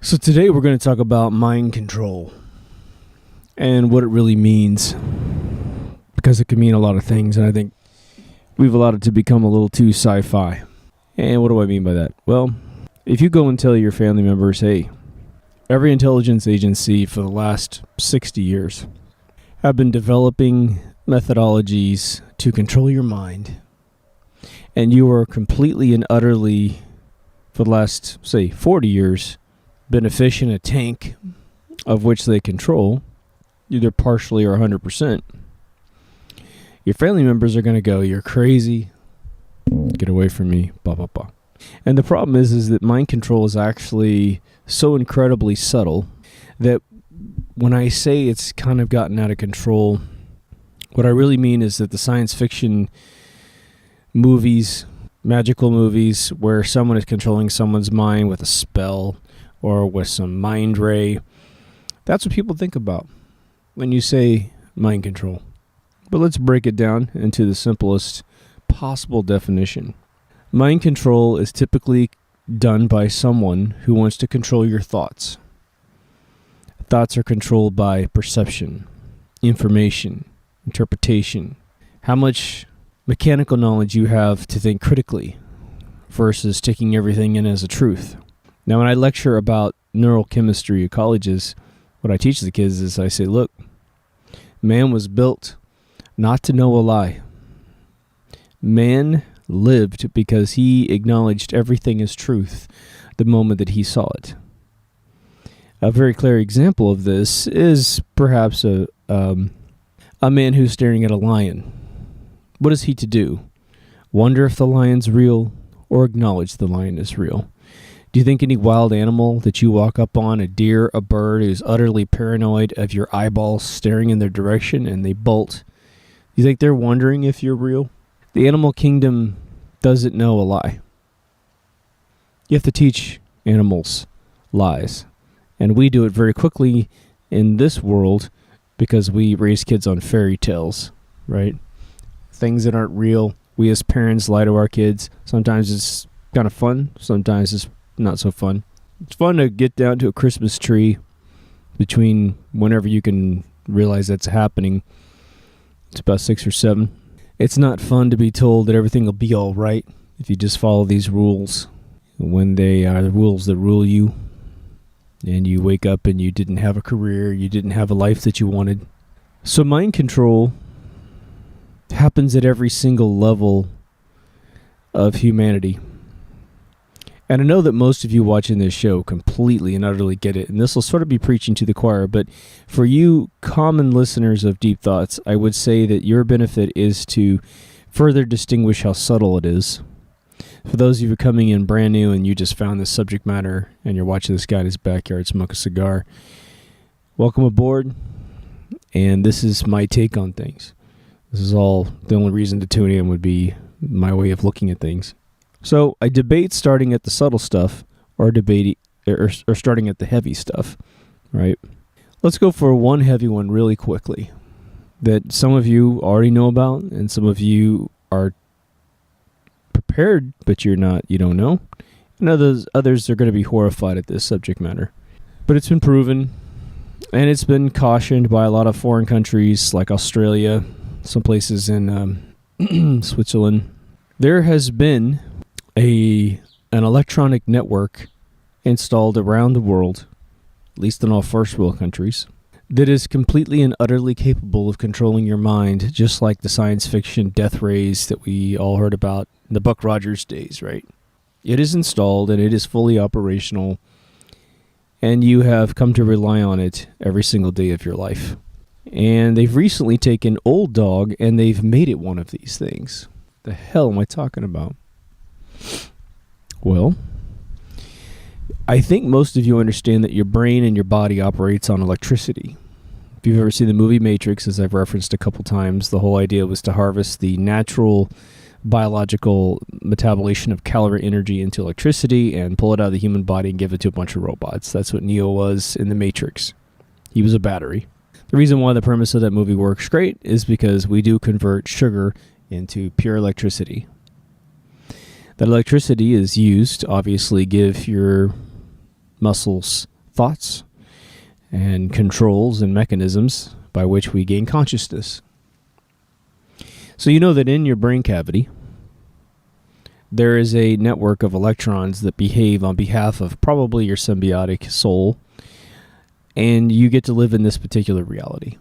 So today we're going to talk about mind control and what it really means, because it can mean a lot of things, and I think we've allowed it to become a little too sci-fi. And what do I mean by that? Well, if you go and tell your family members, hey, every intelligence agency for the last 60 years have been developing methodologies to control your mind, and you are completely and utterly, for the last, say, 40 years, been a fish in a tank of which they control, either partially or 100%, your family members are going to go, you're crazy, get away from me, blah, blah, blah. And the problem is that mind control is actually so incredibly subtle that when I say it's kind of gotten out of control, what I really mean is that the science fiction movies, magical movies, where someone is controlling someone's mind with a spell or with some mind ray, that's what people think about when you say mind control. But let's break it down into the simplest possible definition. Mind control is typically done by someone who wants to control your thoughts. Thoughts are controlled by perception, information, interpretation, how much mechanical knowledge you have to think critically versus taking everything in as a truth. Now, when I lecture about neurochemistry at colleges, what I teach the kids is I say, look, man was built not to know a lie. Man lived because he acknowledged everything as truth the moment that he saw it. A very clear example of this is perhaps a man who's staring at a lion. What is he to do? Wonder if the lion's real or acknowledge the lion is real? Do you think any wild animal that you walk up on, a deer, a bird, who's utterly paranoid of your eyeballs staring in their direction and they bolt, you think they're wondering if you're real? The animal kingdom doesn't know a lie. You have to teach animals lies. And we do it very quickly in this world because we raise kids on fairy tales, right? Things that aren't real. We as parents lie to our kids. Sometimes it's kind of fun. Sometimes it's not so fun. It's fun to get down to a Christmas tree between whenever you can realize that's happening. It's about 6 or 7. It's not fun to be told that everything will be all right if you just follow these rules when they are the rules that rule you, and you wake up and you didn't have a career, you didn't have a life that you wanted. So mind control happens at every single level of humanity. And I know that most of you watching this show completely and utterly get it, and this will sort of be preaching to the choir, but for you common listeners of Deep Thoughts, I would say that your benefit is to further distinguish how subtle it is. For those of you coming in brand new and you just found this subject matter and you're watching this guy in his backyard smoke a cigar, welcome aboard, and this is my take on things. This is all, the only reason to tune in would be my way of looking at things. So I debate starting at the subtle stuff or starting at the heavy stuff, right? Let's go for one heavy one really quickly that some of you already know about and some of you are prepared, but you don't know. And others are going to be horrified at this subject matter. But it's been proven, and it's been cautioned by a lot of foreign countries like Australia, some places in Switzerland. There has been an electronic network installed around the world, at least in all first world countries, that is completely and utterly capable of controlling your mind, just like the science fiction death rays that we all heard about in the Buck Rogers days, right? It is installed and it is fully operational, and you have come to rely on it every single day of your life. And they've recently taken Old Dog and they've made it one of these things. The hell am I talking about? Well, I think most of you understand that your brain and your body operates on electricity. If you've ever seen the movie Matrix, as I've referenced a couple times, the whole idea was to harvest the natural biological metabolization of calorie energy into electricity and pull it out of the human body and give it to a bunch of robots. That's what Neo was in the Matrix. He was a battery. The reason why the premise of that movie works great is because we do convert sugar into pure electricity. That electricity is used to obviously give your muscles thoughts and controls and mechanisms by which we gain consciousness. So you know that in your brain cavity, there is a network of electrons that behave on behalf of probably your symbiotic soul, and you get to live in this particular reality.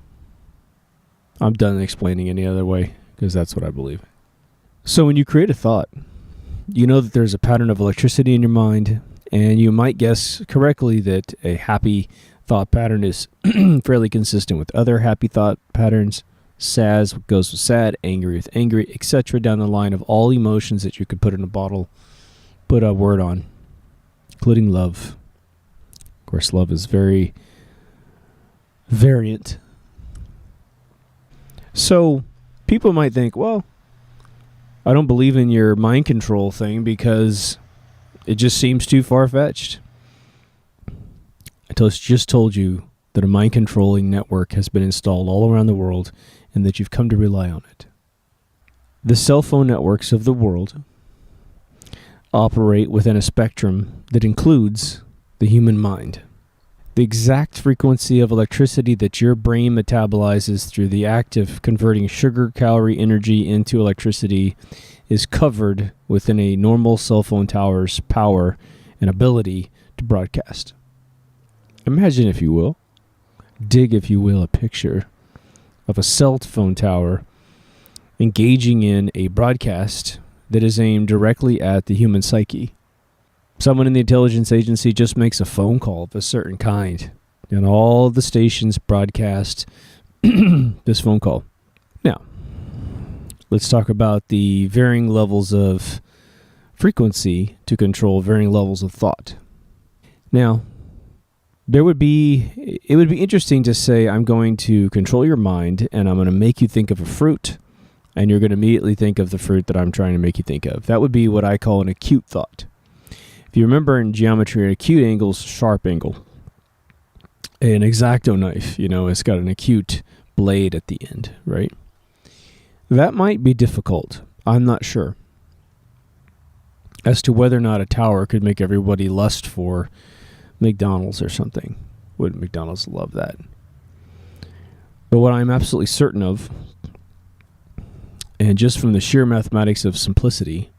I'm done explaining any other way, because that's what I believe. So when you create a thought, you know that there's a pattern of electricity in your mind, and you might guess correctly that a happy thought pattern is fairly consistent with other happy thought patterns. Sad goes with sad, angry with angry, etc. down the line of all emotions that you could put in a bottle, put a word on, including love. Of course, love is very variant. So people might think, well, I don't believe in your mind control thing because it just seems too far-fetched. I just told you that a mind controlling network has been installed all around the world and that you've come to rely on it. The cell phone networks of the world operate within a spectrum that includes the human mind. The exact frequency of electricity that your brain metabolizes through the act of converting sugar calorie energy into electricity is covered within a normal cell phone tower's power and ability to broadcast. Imagine, if you will, dig, if you will, a picture of a cell phone tower engaging in a broadcast that is aimed directly at the human psyche. Someone in the intelligence agency just makes a phone call of a certain kind, and all the stations broadcast this phone call. Now, let's talk about the varying levels of frequency to control varying levels of thought. Now, it would be interesting to say, I'm going to control your mind and I'm going to make you think of a fruit, and you're going to immediately think of the fruit that I'm trying to make you think of. That would be what I call an acute thought. If you remember in geometry, an acute angle is a sharp angle. An X-Acto knife, it's got an acute blade at the end, right? That might be difficult. I'm not sure as to whether or not a tower could make everybody lust for McDonald's or something. Would McDonald's love that? But what I'm absolutely certain of, and just from the sheer mathematics of simplicity,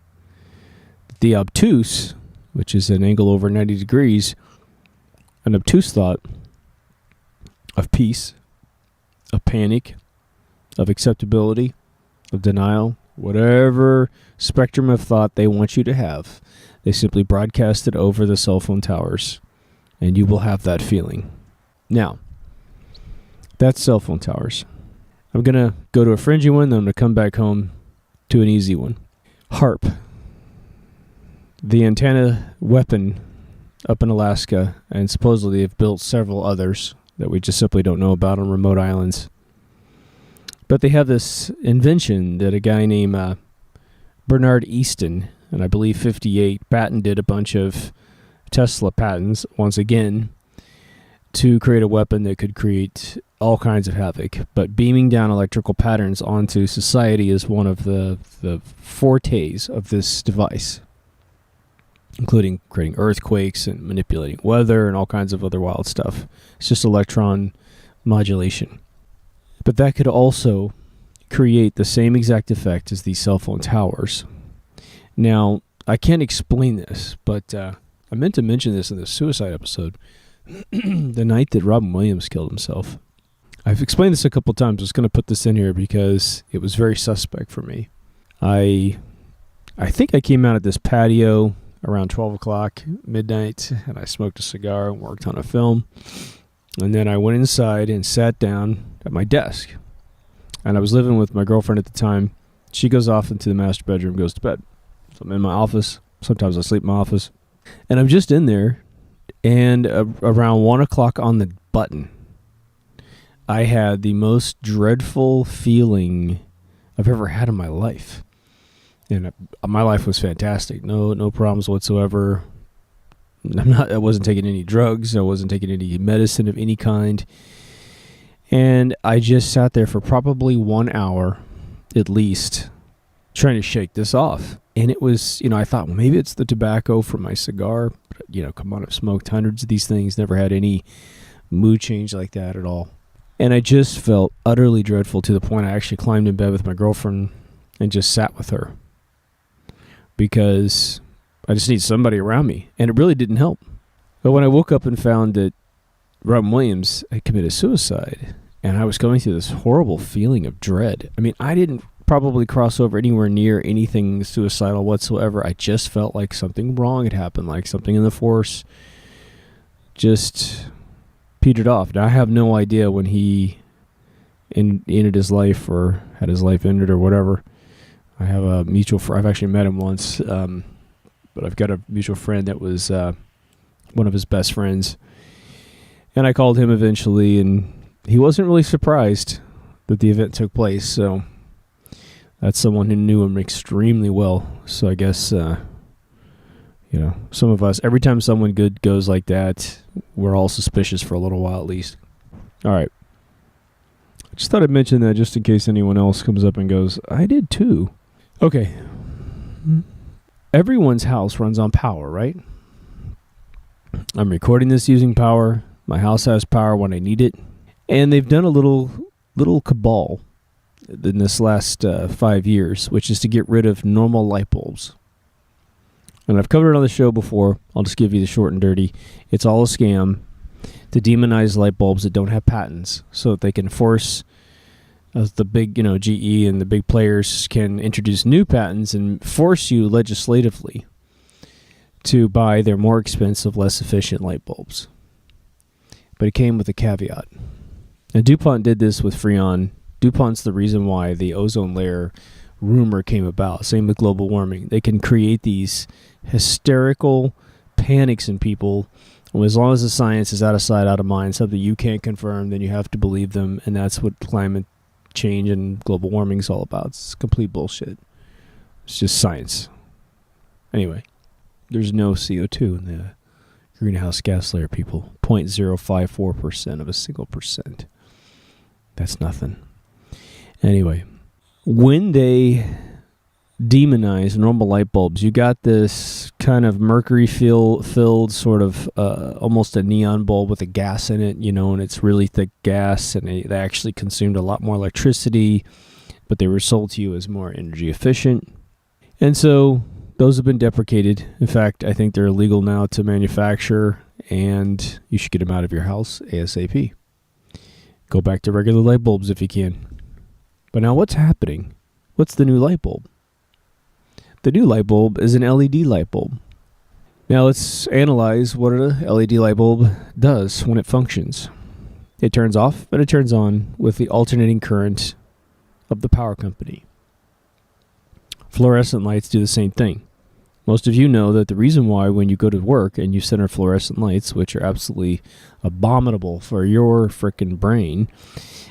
the obtuse, which is an angle over 90 degrees, an obtuse thought of peace, of panic, of acceptability, of denial, whatever spectrum of thought they want you to have, they simply broadcast it over the cell phone towers, and you will have that feeling. Now, that's cell phone towers. I'm going to go to a fringy one, then I'm going to come back home to an easy one. HARP. The antenna weapon up in Alaska, and supposedly they've built several others that we just simply don't know about on remote islands. But they have this invention that a guy named Bernard Easton, and I believe 58, patented a bunch of Tesla patents, once again, to create a weapon that could create all kinds of havoc. But beaming down electrical patterns onto society is one of the fortes of this device, including creating earthquakes and manipulating weather and all kinds of other wild stuff. It's just electron modulation. But that could also create the same exact effect as these cell phone towers. Now, I can't explain this, but I meant to mention this in the suicide episode. The night that Robin Williams killed himself. I've explained this a couple times. I was going to put this in here because it was very suspect for me. I think I came out at this patio around 12 o'clock, midnight, and I smoked a cigar and worked on a film. And then I went inside and sat down at my desk. And I was living with my girlfriend at the time. She goes off into the master bedroom, goes to bed. So I'm in my office. Sometimes I sleep in my office. And I'm just in there. And around 1 o'clock on the button, I had the most dreadful feeling I've ever had in my life. And my life was fantastic. No problems whatsoever. I wasn't taking any drugs. I wasn't taking any medicine of any kind. And I just sat there for probably 1 hour, at least, trying to shake this off. And it was, I thought, well, maybe it's the tobacco from my cigar. But, come on, I've smoked hundreds of these things, never had any mood change like that at all. And I just felt utterly dreadful to the point I actually climbed in bed with my girlfriend and just sat with her because I just need somebody around me. And it really didn't help. But when I woke up and found that Robin Williams had committed suicide and I was going through this horrible feeling of dread. I mean, I didn't probably cross over anywhere near anything suicidal whatsoever. I just felt like something wrong had happened, like something in the force just petered off. Now, I have no idea when he ended his life or had his life ended or whatever. I have a mutual friend. I've actually met him once, but I've got a mutual friend that was one of his best friends. And I called him eventually, and he wasn't really surprised that the event took place, so that's someone who knew him extremely well. So I guess, some of us, every time someone good goes like that, we're all suspicious for a little while at least. All right. I just thought I'd mention that just in case anyone else comes up and goes, I did too. Okay. Everyone's house runs on power, right? I'm recording this using power. My house has power when I need it. And they've done a little cabal in this last 5 years, which is to get rid of normal light bulbs. And I've covered it on the show before. I'll just give you the short and dirty. It's all a scam to demonize light bulbs that don't have patents so that they can force the big, GE and the big players can introduce new patents and force you legislatively to buy their more expensive, less efficient light bulbs. But it came with a caveat. And DuPont did this with Freon. DuPont's the reason why the ozone layer rumor came about. Same with global warming. They can create these hysterical panics in people. Well, as long as the science is out of sight, out of mind, something you can't confirm, then you have to believe them. And that's what climate change and global warming is all about. It's complete bullshit. It's just science. Anyway, there's no CO2 in the greenhouse gas layer, people. 0.054% of a single percent. That's nothing. Anyway, when they demonize normal light bulbs, you got this kind of mercury-filled sort of almost a neon bulb with a gas in it, and it's really thick gas, and they actually consumed a lot more electricity, but they were sold to you as more energy efficient. And so those have been deprecated. In fact, I think they're illegal now to manufacture, and you should get them out of your house ASAP. Go back to regular light bulbs if you can. But now what's happening? What's the new light bulb? The new light bulb is an LED light bulb. Now let's analyze what a LED light bulb does when it functions. It turns off and it turns on with the alternating current of the power company. Fluorescent lights do the same thing. Most of you know that the reason why when you go to work and you center fluorescent lights, which are absolutely abominable for your frickin' brain,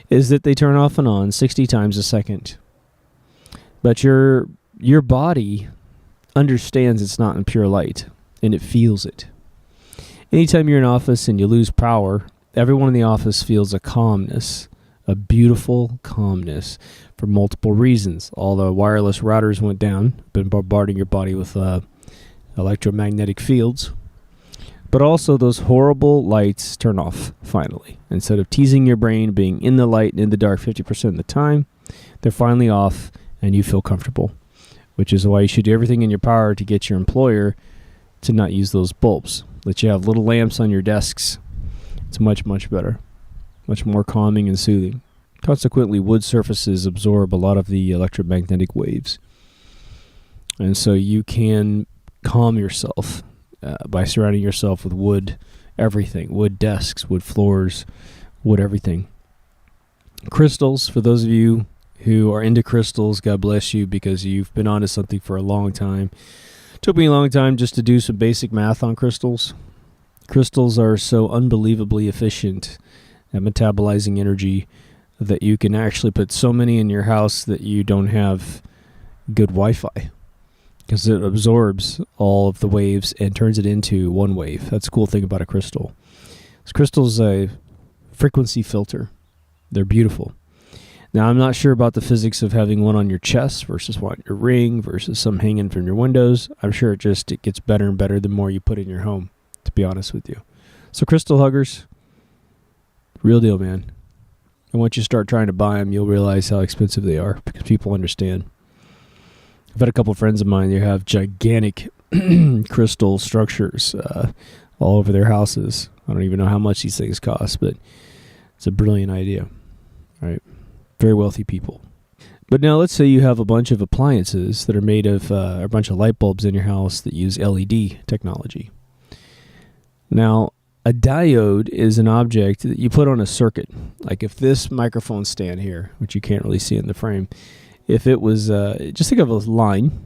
is that they turn off and on 60 times a second. But your body understands it's not in pure light, and it feels it. Anytime you're in office and you lose power, everyone in the office feels a calmness, a beautiful calmness for multiple reasons. All the wireless routers went down, been bombarding your body with electromagnetic fields. But also those horrible lights turn off, finally. Instead of teasing your brain being in the light and in the dark 50% of the time, they're finally off and you feel comfortable, which is why you should do everything in your power to get your employer to not use those bulbs. Let you have little lamps on your desks. It's much, much better. Much more calming and soothing. Consequently, wood surfaces absorb a lot of the electromagnetic waves. And so you can calm yourself by surrounding yourself with wood everything. Wood desks, wood floors, wood everything. Crystals, for those of you who are into crystals, God bless you because you've been onto something for a long time. It took me a long time just to do some basic math on crystals. Crystals are so unbelievably efficient at metabolizing energy that you can actually put so many in your house that you don't have good Wi-Fi because it absorbs all of the waves and turns it into one wave. That's the cool thing about a crystal. This crystal is a frequency filter. They're beautiful. Now, I'm not sure about the physics of having one on your chest versus one on your ring versus some hanging from your windows. I'm sure it gets better and better the more you put in your home, to be honest with you. So crystal huggers, real deal, man. And once you start trying to buy them, you'll realize how expensive they are because people understand. I've had a couple of friends of mine who have gigantic crystal structures all over their houses. I don't even know how much these things cost, but it's a brilliant idea, right? Very wealthy people. But now let's say you have a bunch of appliances that are made of a bunch of light bulbs in your house that use LED technology. Now, a diode is an object that you put on a circuit. Like if this microphone stand here, which you can't really see in the frame, if it was, just think of a line.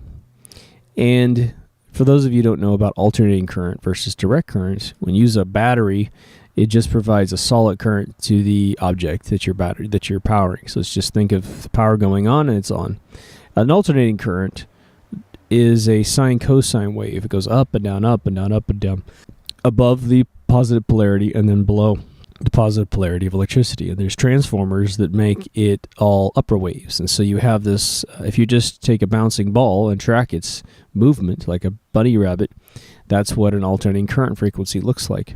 And for those of you who don't know about alternating current versus direct current, when you use a battery, it just provides a solid current to the object that you're powering. So let's just think of the power going on and it's on. An alternating current is a sine cosine wave. It goes up and down, up and down, up and down, above the positive polarity and then below the positive polarity of electricity. And there's transformers that make it all upper waves. And so you have this, if you just take a bouncing ball and track its movement like a bunny rabbit, that's what an alternating current frequency looks like.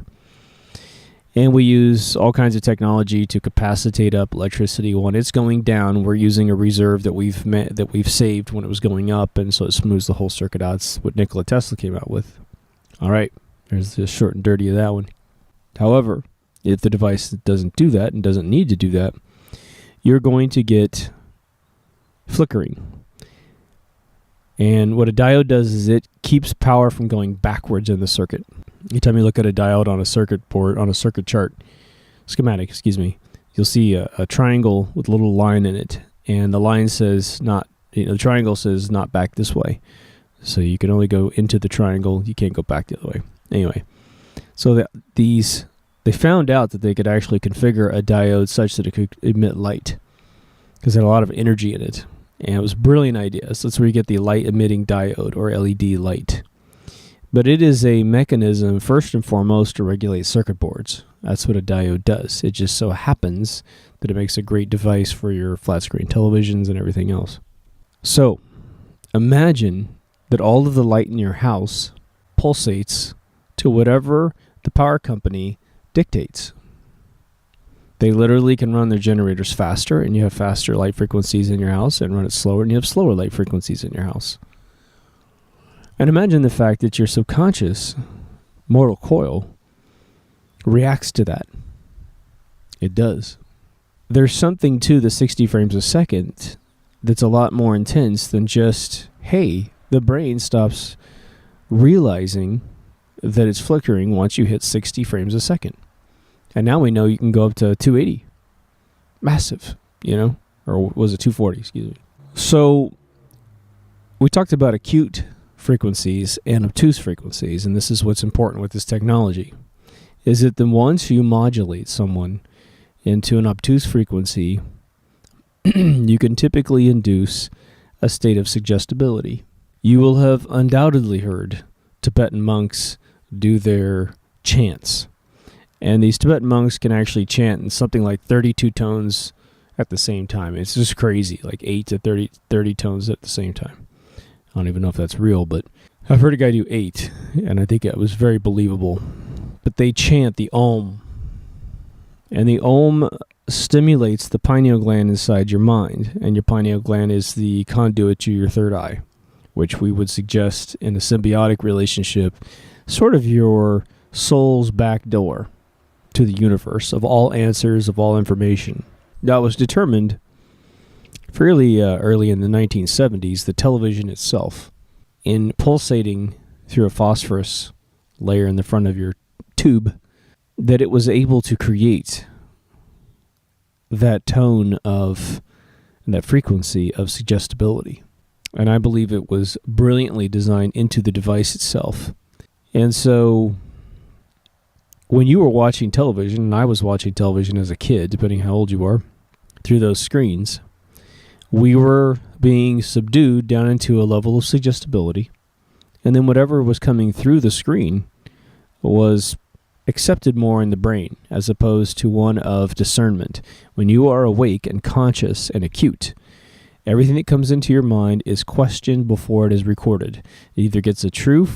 And we use all kinds of technology to capacitate up electricity. When it's going down, we're using a reserve that we've saved when it was going up, and so it smooths the whole circuit out. It's what Nikola Tesla came out with. All right, there's the short and dirty of that one. However, if the device doesn't do that and doesn't need to do that, you're going to get flickering. And what a diode does is it keeps power from going backwards in the circuit. Anytime you look at a diode on a circuit board, on a circuit chart, schematic, you'll see a triangle with a little line in it, and the line says the triangle says not back this way. So you can only go into the triangle, you can't go back the other way. Anyway, so they found out that they could actually configure a diode such that it could emit light because it had a lot of energy in it. And it was a brilliant idea. So that's where you get the light emitting diode or LED light. But it is a mechanism, first and foremost, to regulate circuit boards. That's what a diode does. It just so happens that it makes a great device for your flat screen televisions and everything else. So imagine that all of the light in your house pulsates to whatever the power company dictates. They literally can run their generators faster, and you have faster light frequencies in your house, and run it slower, and you have slower light frequencies in your house. And imagine the fact that your subconscious mortal coil reacts to that. It does. There's something to the 60 frames a second that's a lot more intense than just, hey, the brain stops realizing that it's flickering once you hit 60 frames a second. And now we know you can go up to 280. Massive, or was it 240, excuse me. So we talked about acute frequencies and obtuse frequencies, and this is what's important with this technology, is that the once you modulate someone into an obtuse frequency, you can typically induce a state of suggestibility. You will have undoubtedly heard Tibetan monks do their chants, and these Tibetan monks can actually chant in something like 32 tones at the same time. It's just crazy, like 8 to 30 tones at the same time. I don't even know if that's real, but I've heard a guy do 8, and I think it was very believable. But they chant the Om, and the Om stimulates the pineal gland inside your mind, and your pineal gland is the conduit to your third eye, which we would suggest in a symbiotic relationship, sort of your soul's back door to the universe of all answers, of all information. That was determined fairly early in the 1970s, the television itself, in pulsating through a phosphorus layer in the front of your tube, that it was able to create that tone of, that frequency of suggestibility. And I believe it was brilliantly designed into the device itself. And so when you were watching television, and I was watching television as a kid, depending how old you are, through those screens, we were being subdued down into a level of suggestibility, and then whatever was coming through the screen was accepted more in the brain as opposed to one of discernment. When you are awake and conscious and acute, everything that comes into your mind is questioned before it is recorded. It either gets a true,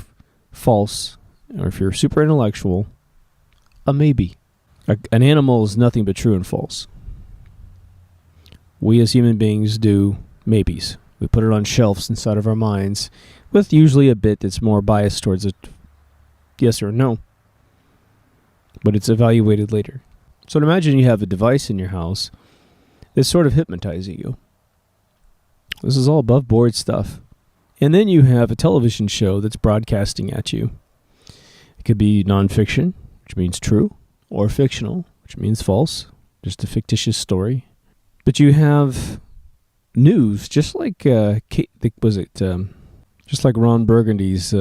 false, or if you're super intellectual, a maybe. An animal is nothing but true and false. We as human beings do maybes. We put it on shelves inside of our minds with usually a bit that's more biased towards a yes or no. But it's evaluated later. So imagine you have a device in your house that's sort of hypnotizing you. This is all above board stuff. And then you have a television show that's broadcasting at you. It could be nonfiction, which means true, or fictional, which means false, just a fictitious story. But you have news, just like just like Ron Burgundy's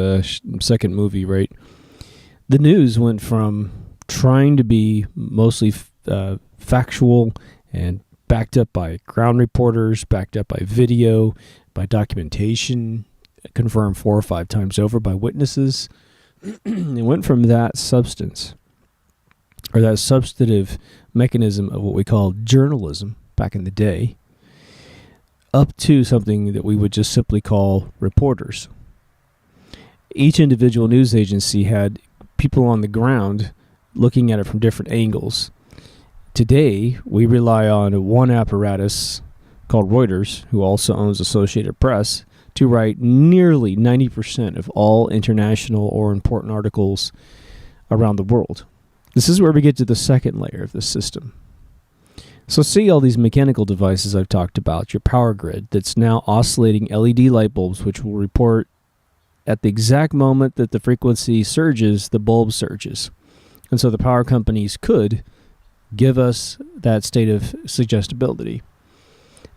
second movie, right? The news went from trying to be mostly factual and backed up by ground reporters, backed up by video, by documentation, confirmed 4 or 5 times over by witnesses. It went from that substance, or that substantive mechanism of what we call journalism back in the day, up to something that we would just simply call reporters. Each individual news agency had people on the ground looking at it from different angles. Today, we rely on one apparatus called Reuters, who also owns Associated Press, to write nearly 90% of all international or important articles around the world. This is where we get to the second layer of the system. So see all these mechanical devices I've talked about, your power grid that's now oscillating LED light bulbs, which will report at the exact moment that the frequency surges, the bulb surges. And so the power companies could give us that state of suggestibility.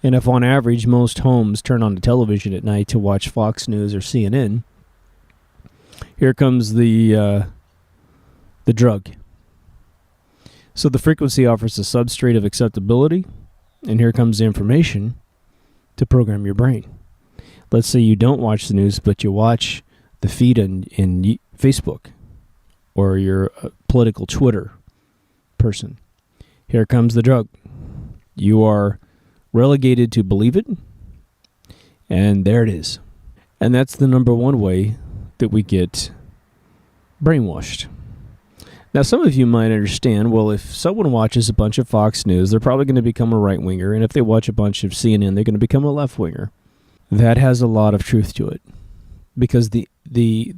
And if on average most homes turn on the television at night to watch Fox News or CNN, here comes the drug. So the frequency offers a substrate of acceptability, and here comes the information to program your brain. Let's say you don't watch the news, but you watch the feed in Facebook, or your political Twitter person. Here comes the drug. You are relegated to believe it, and there it is. And that's the number one way that we get brainwashed. Now, some of you might understand, well, if someone watches a bunch of Fox News, they're probably going to become a right-winger, and if they watch a bunch of CNN, they're going to become a left-winger. That has a lot of truth to it, because the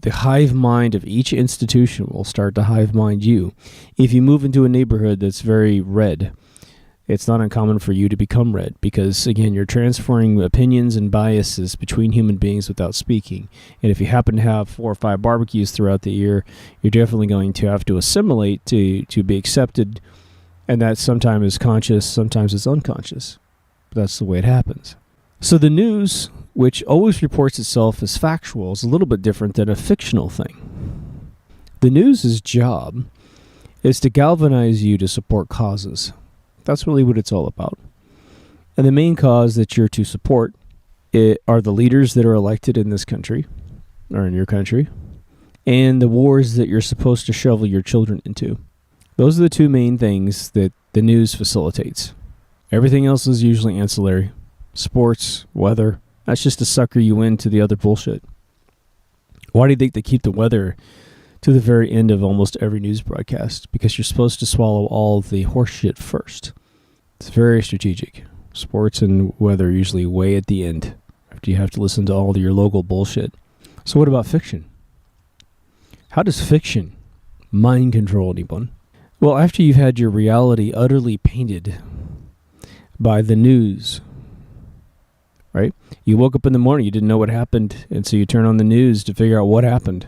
hive mind of each institution will start to hive mind you. If you move into a neighborhood that's very red, it's not uncommon for you to become red because, again, you're transferring opinions and biases between human beings without speaking. And if you happen to have 4 or 5 barbecues throughout the year, you're definitely going to have to assimilate to be accepted. And that sometimes is conscious, sometimes it's unconscious. But that's the way it happens. So the news, which always reports itself as factual, is a little bit different than a fictional thing. The news's job is to galvanize you to support causes. That's really what it's all about. And the main cause that you're to support are the leaders that are elected in this country, or in your country, and the wars that you're supposed to shovel your children into. Those are the 2 main things that the news facilitates. Everything else is usually ancillary. Sports, weather, that's just to sucker you into the other bullshit. Why do you think they keep the weather to the very end of almost every news broadcast? Because you're supposed to swallow all the horse shit first. It's very strategic. Sports and weather usually way at the end, after you have to listen to all your local bullshit. So what about fiction? How does fiction mind control anyone? Well, after you've had your reality utterly painted by the news, right? You woke up in the morning, you didn't know what happened, and so you turn on the news to figure out what happened.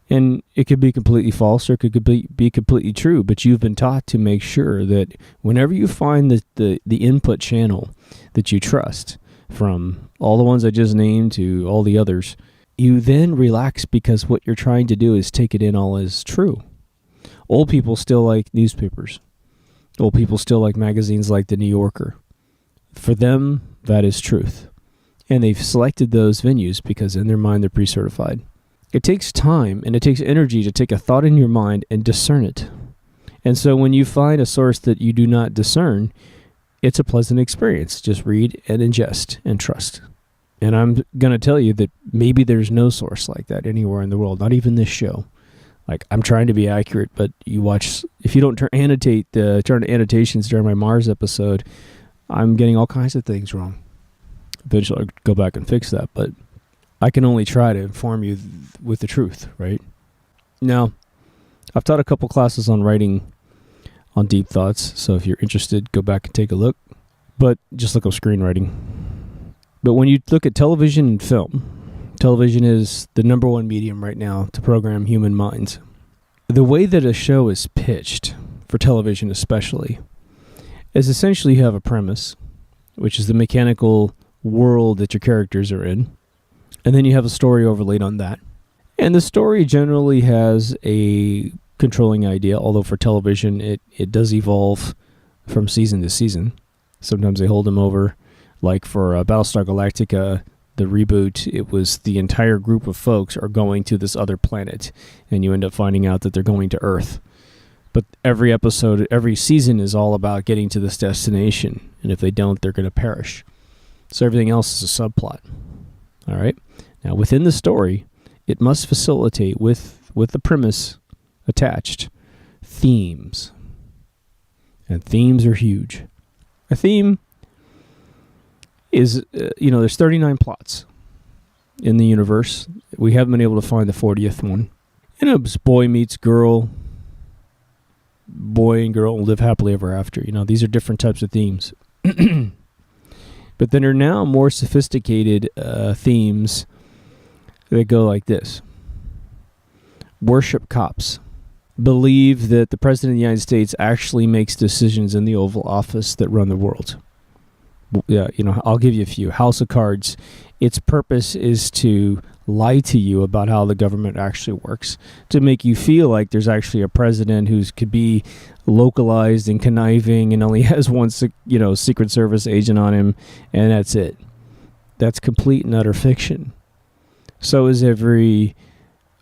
And it could be completely false or it could be completely true, but you've been taught to make sure that whenever you find the input channel that you trust, from all the ones I just named to all the others, you then relax because what you're trying to do is take it in all as true. Old people still like newspapers. Old people still like magazines like The New Yorker. For them, that is truth. And they've selected those venues because in their mind they're pre-certified. It takes time and it takes energy to take a thought in your mind and discern it. And so when you find a source that you do not discern, it's a pleasant experience. Just read and ingest and trust. And I'm going to tell you that maybe there's no source like that anywhere in the world, not even this show. Like, I'm trying to be accurate, but you watch, if you don't turn to annotations during my Mars episode, I'm getting all kinds of things wrong. Eventually I'll go back and fix that, but I can only try to inform you with the truth, right? Now, I've taught a couple classes on writing on deep thoughts, so if you're interested, go back and take a look. But just look up screenwriting. But when you look at television and film, television is the number one medium right now to program human minds. The way that a show is pitched, for television especially, is essentially you have a premise, which is the mechanical world that your characters are in, and then you have a story overlaid on that. And the story generally has a controlling idea, although for television it does evolve from season to season. Sometimes they hold them over. Like for Battlestar Galactica, the reboot, it was the entire group of folks are going to this other planet, and you end up finding out that they're going to Earth. But every episode, every season is all about getting to this destination, and if they don't, they're going to perish. So everything else is a subplot. All right? Now, within the story, it must facilitate, with the premise attached, themes. And themes are huge. A theme is, there's 39 plots in the universe. We haven't been able to find the 40th one. And it's boy meets girl, boy and girl live happily ever after. These are different types of themes. But then there are now more sophisticated themes that go like this. Worship cops. Believe that the President of the United States actually makes decisions in the Oval Office that run the world. Yeah, I'll give you a few. House of Cards. Its purpose is to lie to you about how the government actually works, to make you feel like there's actually a president who could be localized and conniving and only has one, Secret Service agent on him, and that's it. That's complete and utter fiction. So is every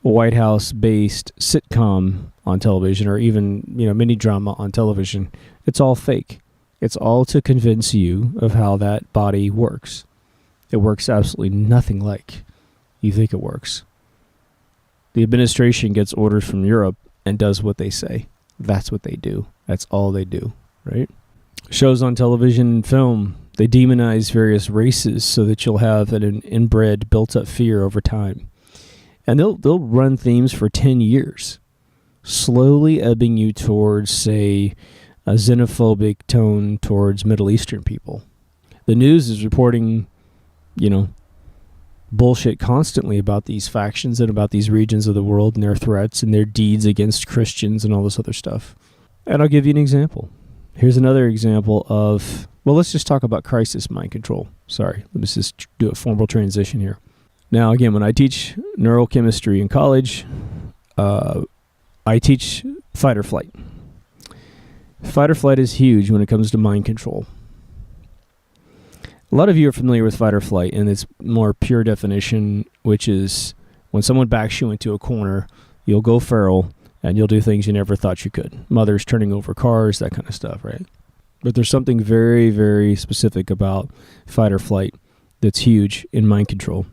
White House-based sitcom on television, or even, mini drama on television. It's all fake. It's all to convince you of how that body works. It works absolutely nothing like you think it works. The administration gets orders from Europe and does what they say. That's what they do. That's all they do, right? Shows on television and film, they demonize various races so that you'll have an inbred, built-up fear over time. And they'll run themes for 10 years, slowly ebbing you towards, say, a xenophobic tone towards Middle Eastern people. The news is reporting, bullshit constantly about these factions and about these regions of the world and their threats and their deeds against Christians and all this other stuff. And I'll give you an example. Here's another example of, let's just talk about crisis mind control. Sorry, let me just do a formal transition here. Now, again, when I teach neurochemistry in college, I teach fight or flight. Fight or flight is huge when it comes to mind control. A lot of you are familiar with fight or flight in its more pure definition, which is when someone backs you into a corner, you'll go feral and you'll do things you never thought you could. Mothers turning over cars, that kind of stuff, right? But there's something very, very specific about fight or flight that's huge in mind control.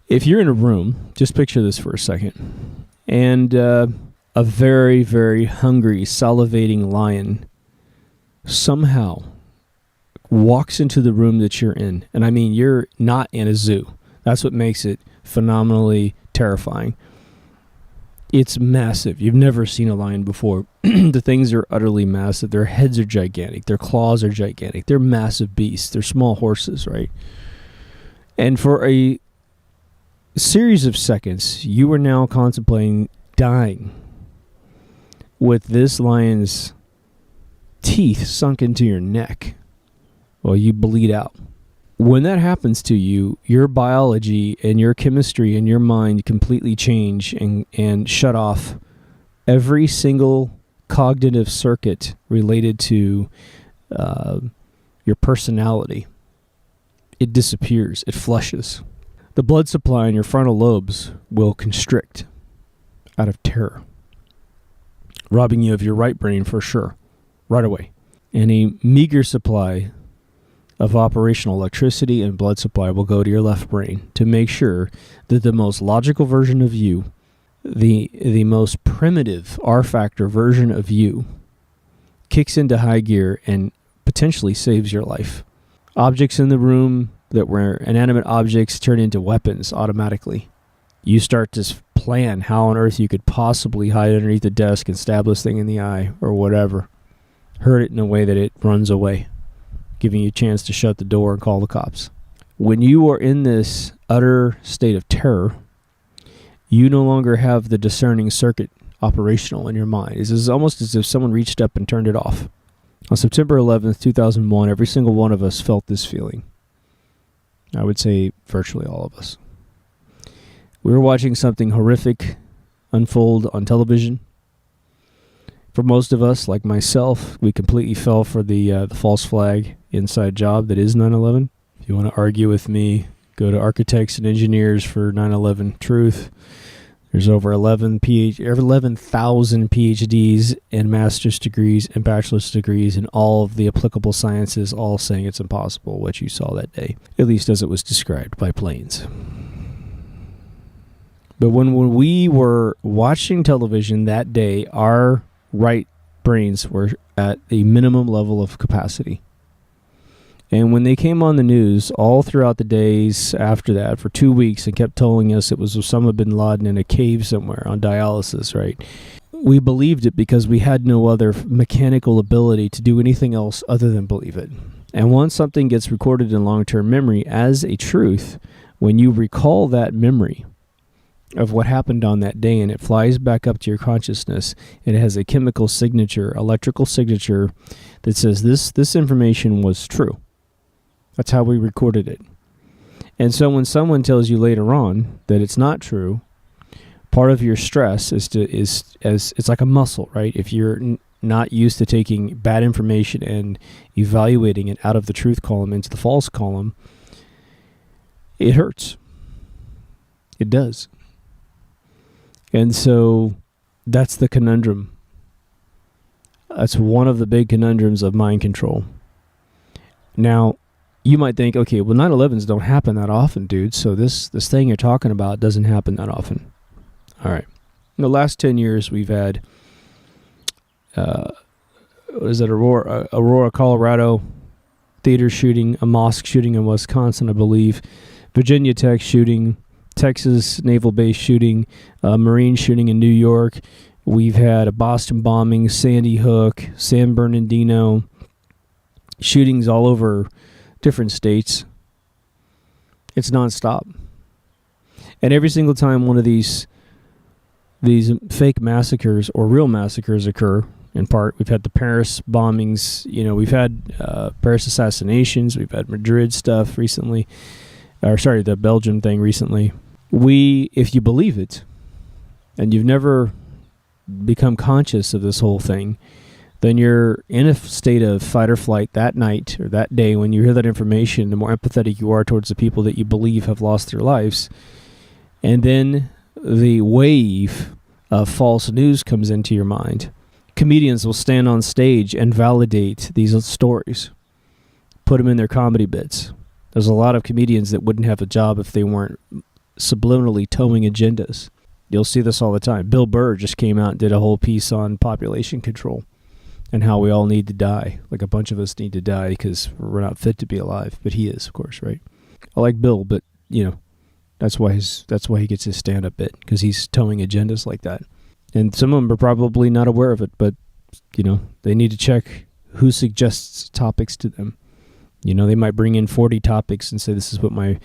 If you're in a room, just picture this for a second, and a very, very hungry, salivating lion somehow walks into the room that you're in. And I mean, you're not in a zoo. That's what makes it phenomenally terrifying. It's massive. You've never seen a lion before. The things are utterly massive. Their heads are gigantic. Their claws are gigantic. They're massive beasts. They're small horses, right? And for a series of seconds, you are now contemplating dying with this lion's teeth sunk into your neck. Well, you bleed out. When that happens to you, your biology and your chemistry and your mind completely change and shut off every single cognitive circuit related to your personality. It disappears. It flushes. the blood supply in your frontal lobes will constrict out of terror, robbing you of your right brain for sure, right away. And a meager supply of operational electricity and blood supply will go to your left brain to make sure that the most logical version of you, the most primitive R-factor version of you, kicks into high gear and potentially saves your life. Objects in the room that were inanimate objects turn into weapons automatically. You start to plan how on earth you could possibly hide underneath the desk and stab this thing in the eye or whatever. Hurt it in a way that it runs away, giving you a chance to shut the door and call the cops. When you are in this utter state of terror, you no longer have the discerning circuit operational in your mind. It's almost as if someone reached up and turned it off. On September 11th, 2001, every single one of us felt this feeling. I would say virtually all of us. We were watching something horrific unfold on television. For most of us, like myself, we completely fell for the false flag inside job that is 9/11. If you want to argue with me, go to Architects and Engineers for 9/11 Truth. There's over 11,000 PhDs and master's degrees and bachelor's degrees in all of the applicable sciences, all saying it's impossible what you saw that day, at least as it was described by planes. But when we were watching television that day, our right brains were at a minimum level of capacity. And when they came on the news all throughout the days after that for 2 weeks and kept telling us it was Osama bin Laden in a cave somewhere on dialysis, right? We believed it because we had no other mechanical ability to do anything else other than believe it. And once something gets recorded in long-term memory as a truth, when you recall that memory of what happened on that day and it flies back up to your consciousness, it has a chemical signature, electrical signature that says this information was true. That's how we recorded it. And so when someone tells you later on that it's not true, part of your stress is it's like a muscle, right? If you're not used to taking bad information and evaluating it out of the truth column into the false column, it hurts. It does. And so that's the conundrum. That's one of the big conundrums of mind control. Now, you might think, okay, well, 9/11s don't happen that often, dude. So this thing you're talking about doesn't happen that often. All right. In the last 10 years, we've had, Aurora, Colorado, theater shooting, a mosque shooting in Wisconsin, I believe, Virginia Tech shooting, Texas Naval Base shooting, Marine shooting in New York. We've had a Boston bombing, Sandy Hook, San Bernardino, shootings all over different states. It's nonstop. And every single time one of these fake massacres or real massacres occur, in part, we've had the Paris bombings, we've had Paris assassinations, we've had Madrid stuff recently, the Belgium thing recently. If you believe it, and you've never become conscious of this whole thing, then you're in a state of fight or flight that night or that day. When you hear that information, the more empathetic you are towards the people that you believe have lost their lives. And then the wave of false news comes into your mind. Comedians will stand on stage and validate these stories, put them in their comedy bits. There's a lot of comedians that wouldn't have a job if they weren't subliminally towing agendas. You'll see this all the time. Bill Burr just came out and did a whole piece on population control and how we all need to die. Like a bunch of us need to die because we're not fit to be alive. But he is, of course, right? I like Bill, but, that's why he gets his stand-up bit, because he's towing agendas like that. And some of them are probably not aware of it, but, they need to check who suggests topics to them. They might bring in 40 topics and say, this is what my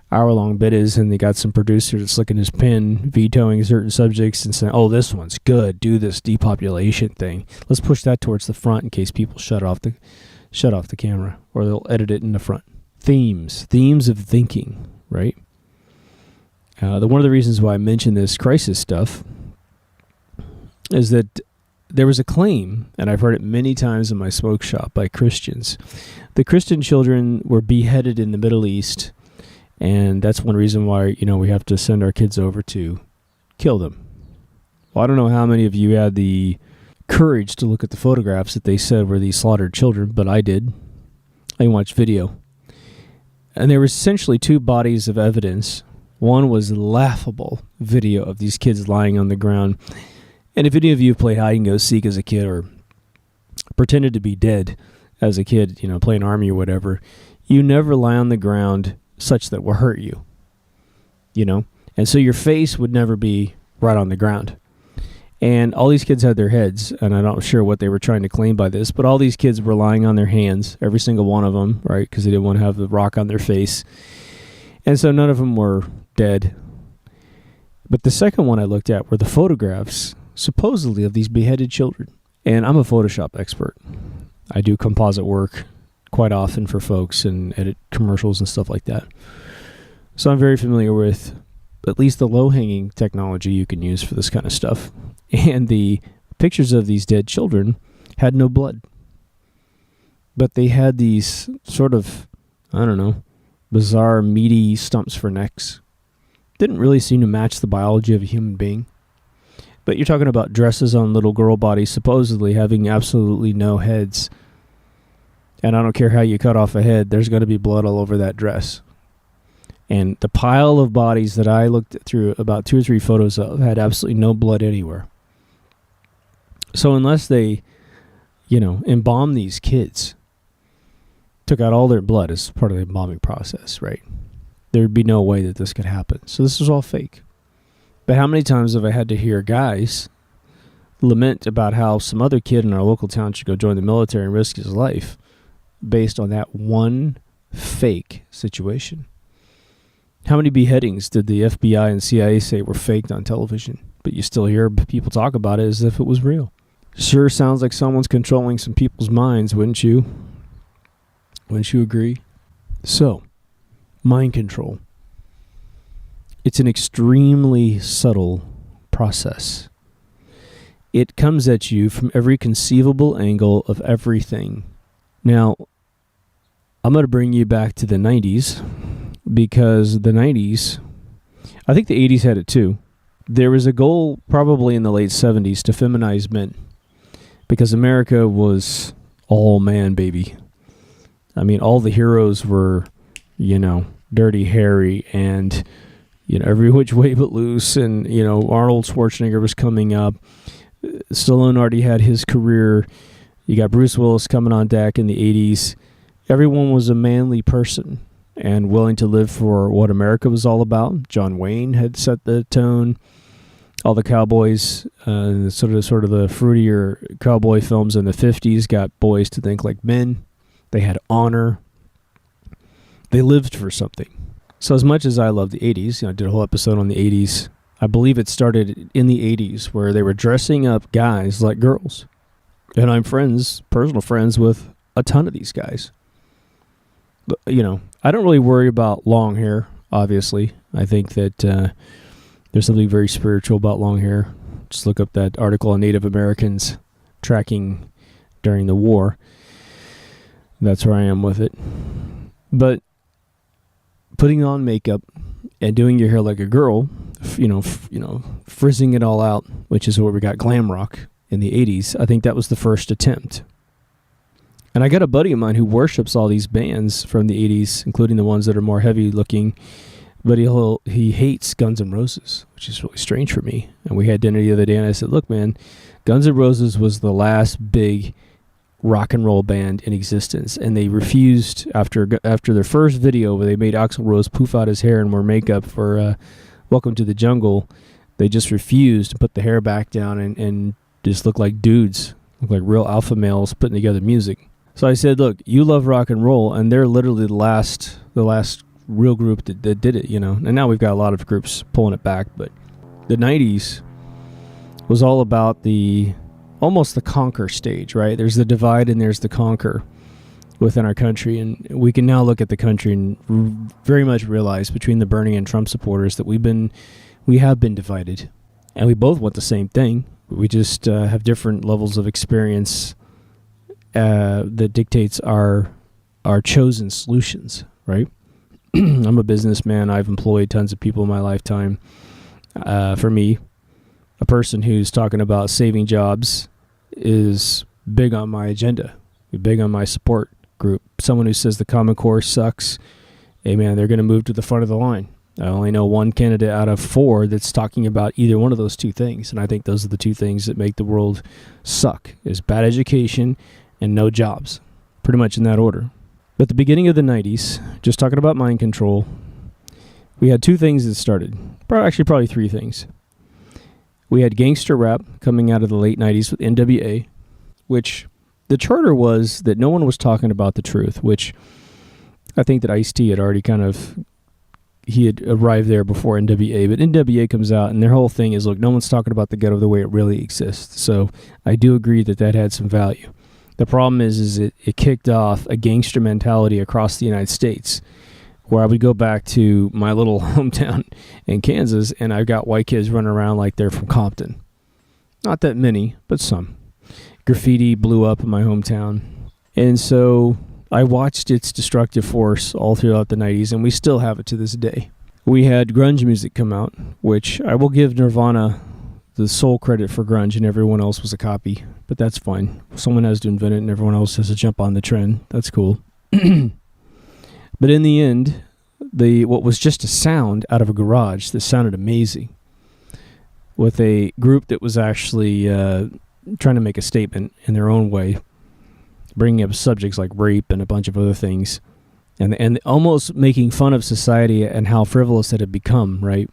hour-long bit is, and they got some producer that's licking his pen, vetoing certain subjects and saying, oh, this one's good, do this depopulation thing. Let's push that towards the front in case people shut off the camera, or they'll edit it in the front. Themes of thinking, right? One of the reasons why I mention this crisis stuff is that there was a claim, and I've heard it many times in my smoke shop by Christians. The Christian children were beheaded in the Middle East, And that's one reason why, we have to send our kids over to kill them. Well, I don't know how many of you had the courage to look at the photographs that they said were these slaughtered children, but I did. I watched video. And there were essentially two bodies of evidence. One was laughable video of these kids lying on the ground. And if any of you have played hide and go seek as a kid or pretended to be dead as a kid, playing army or whatever, you never lie on the ground such that will hurt you, And so your face would never be right on the ground. And all these kids had their heads, and I'm not sure what they were trying to claim by this, but all these kids were lying on their hands, every single one of them, right? Because they didn't want to have the rock on their face. And so none of them were dead. But the second one I looked at were the photographs, supposedly, of these beheaded children. And I'm a Photoshop expert. I do composite work quite often for folks and edit commercials and stuff like that. So I'm very familiar with at least the low-hanging technology you can use for this kind of stuff. And the pictures of these dead children had no blood. But they had these sort of, bizarre, meaty stumps for necks. Didn't really seem to match the biology of a human being. But you're talking about dresses on little girl bodies supposedly having absolutely no heads. And I don't care how you cut off a head, there's going to be blood all over that dress. And the pile of bodies that I looked through about 2 or 3 photos of had absolutely no blood anywhere. So unless they, embalm these kids, took out all their blood as part of the embalming process, right? There'd be no way that this could happen. So this was all fake. But how many times have I had to hear guys lament about how some other kid in our local town should go join the military and risk his life based on that one fake situation? How many beheadings did the FBI and CIA say were faked on television? But you still hear people talk about it as if it was real. Sure sounds like someone's controlling some people's minds, wouldn't you? Wouldn't you agree? So, mind control. It's an extremely subtle process. It comes at you from every conceivable angle of everything. Now, I'm going to bring you back to the 90s, because the 90s, I think the 80s had it too. There was a goal probably in the late 70s to feminize men, because America was all man, baby. I mean, all the heroes were, Dirty Harry and, Every Which Way But Loose, and, Arnold Schwarzenegger was coming up. Stallone already had his career. You got Bruce Willis coming on deck in the 80s. Everyone was a manly person and willing to live for what America was all about. John Wayne had set the tone. All the cowboys, sort of the fruitier cowboy films in the 50s got boys to think like men. They had honor. They lived for something. So as much as I love the 80s, I did a whole episode on the 80s. I believe it started in the 80s where they were dressing up guys like girls. And I'm personal friends with a ton of these guys. But, I don't really worry about long hair, obviously. I think that there's something very spiritual about long hair. Just look up that article on Native Americans tracking during the war. That's where I am with it. But putting on makeup and doing your hair like a girl, frizzing it all out, which is where we got glam rock in the 80s, I think that was the first attempt. And I got a buddy of mine who worships all these bands from the 80s, including the ones that are more heavy looking, but he hates Guns N' Roses, which is really strange for me. And we had dinner the other day, and I said, look, man, Guns N' Roses was the last big rock and roll band in existence, and they refused after their first video where they made Axl Rose poof out his hair and wear makeup for Welcome to the Jungle. They just refused to put the hair back down and just look like dudes, look like real alpha males putting together music. So I said, look, you love rock and roll, and they're literally the last real group that did it, And now we've got a lot of groups pulling it back, but the 90s was all about almost the conquer stage, right? There's the divide and there's the conquer within our country, and we can now look at the country and very much realize between the Bernie and Trump supporters that we have been divided, and we both want the same thing. We just have different levels of experience that dictates our chosen solutions, right? I'm a businessman. I've employed tons of people in my lifetime. For me, a person who's talking about saving jobs is big on my agenda, big on my support group. Someone who says the Common Core sucks, hey man, they're going to move to the front of the line. I only know one candidate out of 4 that's talking about either one of those two things, and I think those are the two things that make the world suck, is bad education and no jobs, pretty much in that order. But the beginning of the 90s, just talking about mind control, we had 2 things that started, probably 3 things. We had gangster rap coming out of the late 90s with NWA, which the charter was that no one was talking about the truth, which I think that Ice-T had already he had arrived there before NWA, but NWA comes out and their whole thing is, look, no one's talking about the ghetto the way it really exists. So I do agree that had some value. The problem is it kicked off a gangster mentality across the United States, where I would go back to my little hometown in Kansas, and I've got white kids running around like they're from Compton. Not that many, but some. Graffiti blew up in my hometown. And so I watched its destructive force all throughout the 90s, and we still have it to this day. We had grunge music come out, which I will give Nirvana the sole credit for grunge, and everyone else was a copy. But that's fine. Someone has to invent it, and everyone else has to jump on the trend. That's cool. But in the end, what was just a sound out of a garage that sounded amazing, with a group that was actually trying to make a statement in their own way, bringing up subjects like rape and a bunch of other things, and almost making fun of society and how frivolous it had become, right?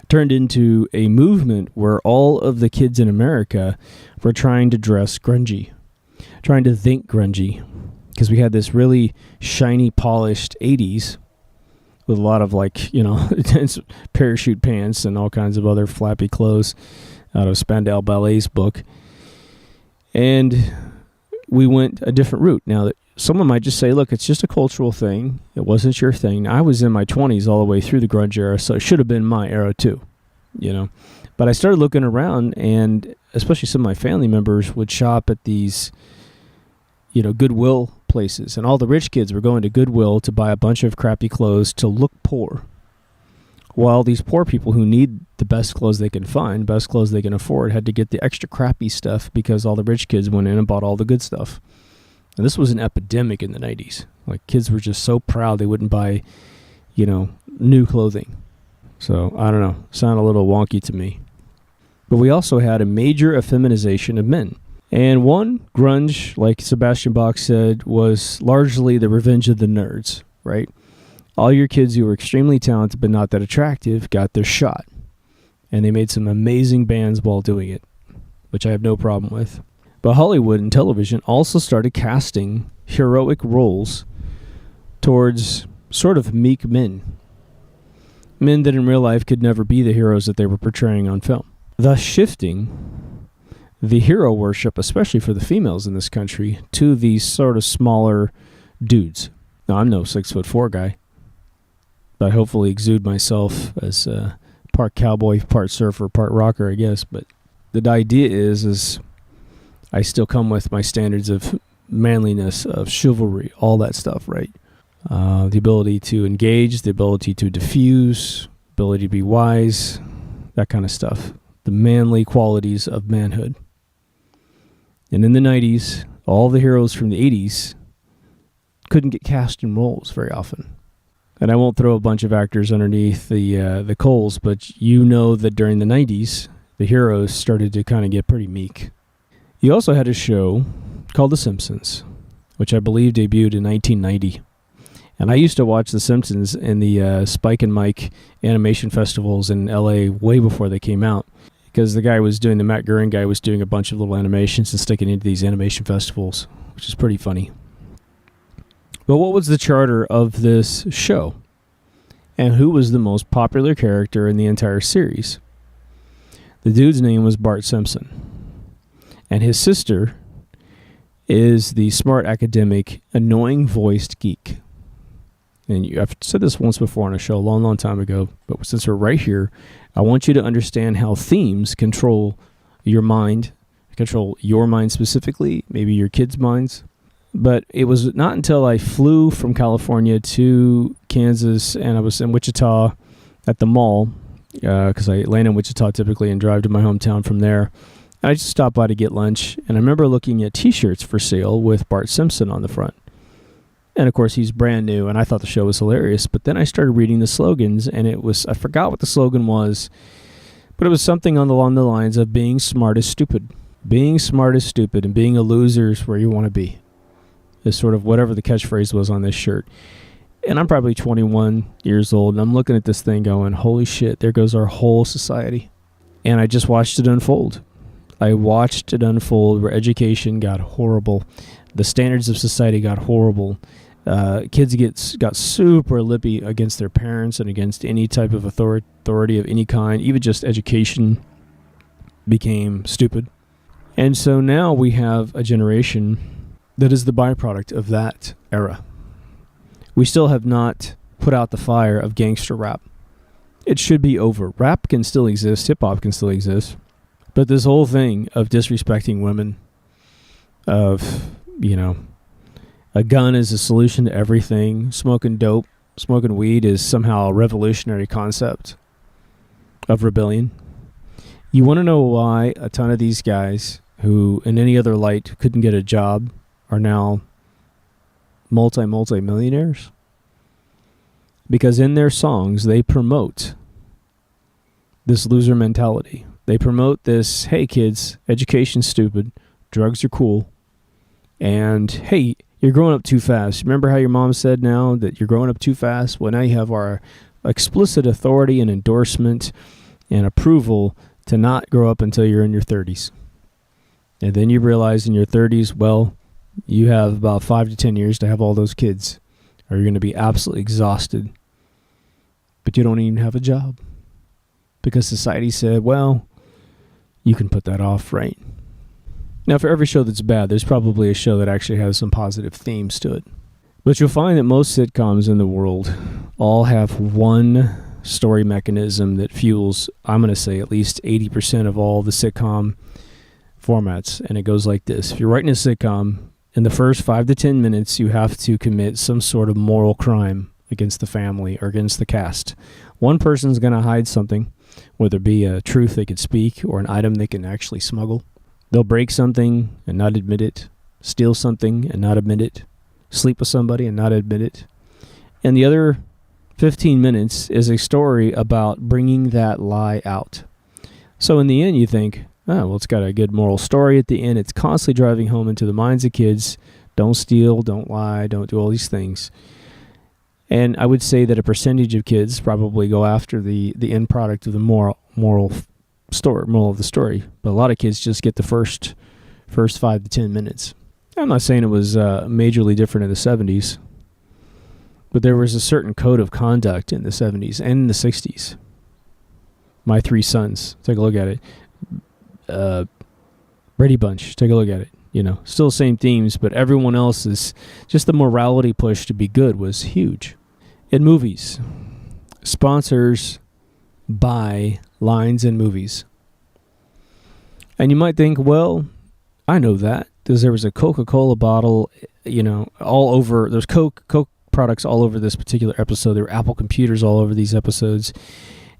Turned into a movement where all of the kids in America were trying to dress grungy, trying to think grungy, because we had this really shiny, polished 80s with a lot of parachute pants and all kinds of other flappy clothes out of Spandau Ballet's book. And we went a different route. Now, that someone might just say, look, it's just a cultural thing. It wasn't your thing. I was in my 20s all the way through the grunge era, so it should have been my era too, But I started looking around, and especially some of my family members would shop at these, Goodwill places. And all the rich kids were going to Goodwill to buy a bunch of crappy clothes to look poor. While these poor people who need the best clothes they can find, best clothes they can afford, had to get the extra crappy stuff because all the rich kids went in and bought all the good stuff. And this was an epidemic in the 90s. Like, kids were just so proud they wouldn't buy, new clothing. So, I don't know. Sound a little wonky to me. But we also had a major effeminization of men. And one, grunge, like Sebastian Bach said, was largely the revenge of the nerds, right? All your kids who were extremely talented but not that attractive got their shot. And they made some amazing bands while doing it, which I have no problem with. But Hollywood and television also started casting heroic roles towards sort of meek men. Men that in real life could never be the heroes that they were portraying on film. Thus shifting the hero worship, especially for the females in this country, to these sort of smaller dudes. Now, I'm no 6'4" guy, but I hopefully exude myself as part cowboy, part surfer, part rocker, I guess. But the idea is I still come with my standards of manliness, of chivalry, all that stuff, right? The ability to engage, the ability to diffuse, ability to be wise, that kind of stuff. The manly qualities of manhood. And in the 90s, all the heroes from the 80s couldn't get cast in roles very often. And I won't throw a bunch of actors underneath the coals, but you know that during the 90s, the heroes started to kind of get pretty meek. You also had a show called The Simpsons, which I believe debuted in 1990. And I used to watch The Simpsons in the Spike and Mike animation festivals in LA way before they came out. Because the Matt Groening guy was doing a bunch of little animations and sticking into these animation festivals, which is pretty funny. But what was the charter of this show? And who was the most popular character in the entire series? The dude's name was Bart Simpson. And his sister is the smart academic, annoying-voiced geek. And I've said this once before on a show a long, long time ago, but since we're right here, I want you to understand how themes control your mind specifically, maybe your kids' minds, But it was not until I flew from California to Kansas, and I was in Wichita at the mall, because I land in Wichita typically and drive to my hometown from there. I just stopped by to get lunch, and I remember looking at T-shirts for sale with Bart Simpson on the front. And, of course, he's brand new, and I thought the show was hilarious. But then I started reading the slogans, and I forgot what the slogan was, but it was something along the lines of being smart is stupid. Being smart is stupid, and being a loser is where you want to be. Is sort of whatever the catchphrase was on this shirt. And I'm probably 21 years old, and I'm looking at this thing going, holy shit, there goes our whole society. And I just watched it unfold. I watched it unfold where education got horrible. The standards of society got horrible. Kids got super lippy against their parents and against any type of authority of any kind. Even just education became stupid. And so now we have a generation that is the byproduct of that era. We still have not put out the fire of gangster rap. It should be over. Rap can still exist. Hip-hop can still exist. But this whole thing of disrespecting women, of, a gun is a solution to everything, smoking dope, smoking weed is somehow a revolutionary concept of rebellion. You want to know why a ton of these guys who in any other light couldn't get a job are now multi-millionaires? Because in their songs, they promote this loser mentality. They promote this, hey kids, education's stupid, drugs are cool, and hey, you're growing up too fast. Remember how your mom said now that you're growing up too fast? Well, now you have our explicit authority and endorsement and approval to not grow up until you're in your 30s. And then you realize in your 30s, well, you have about 5 to 10 years to have all those kids, or you're going to be absolutely exhausted. But you don't even have a job. Because society said, well, you can put that off, right? Now, for every show that's bad, there's probably a show that actually has some positive themes to it. But you'll find that most sitcoms in the world all have one story mechanism that fuels, I'm going to say, at least 80% of all the sitcom formats. And it goes like this. If you're writing a sitcom, in the first 5 to 10 minutes, you have to commit some sort of moral crime against the family or against the cast. One person's going to hide something, whether it be a truth they could speak or an item they can actually smuggle. They'll break something and not admit it, steal something and not admit it, sleep with somebody and not admit it. And the other 15 minutes is a story about bringing that lie out. So in the end, you think, oh, well, it's got a good moral story at the end. It's constantly driving home into the minds of kids. Don't steal, don't lie, don't do all these things. And I would say that a percentage of kids probably go after the end product of the moral of the story. But a lot of kids just get the first 5 to 10 minutes. I'm not saying it was majorly different in the 70s, but there was a certain code of conduct in the 70s and in the 60s. My Three Sons, take a look at it. Brady Bunch, take a look at it. Still the same themes, but everyone else's, just the morality push to be good was huge. In movies, sponsors buy lines in movies. And you might think, well, I know that, because there was a Coca-Cola bottle, all over, there's Coke products all over this particular episode. There were Apple computers all over these episodes.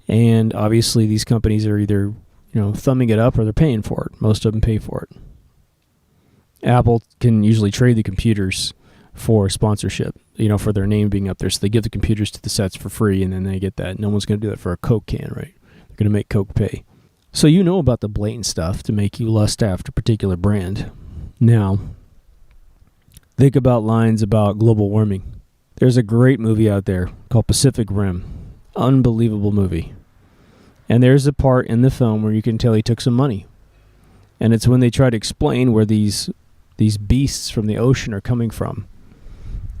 And obviously these companies are either, thumbing it up or they're paying for it. Most of them pay for it. Apple can usually trade the computers for sponsorship, for their name being up there. So they give the computers to the sets for free, and then they get that. No one's going to do that for a Coke can, right? They're going to make Coke pay. So you know about the blatant stuff to make you lust after a particular brand. Now, think about lines about global warming. There's a great movie out there called Pacific Rim. Unbelievable movie. And there's a part in the film where you can tell he took some money. And it's when they try to explain where these beasts from the ocean are coming from.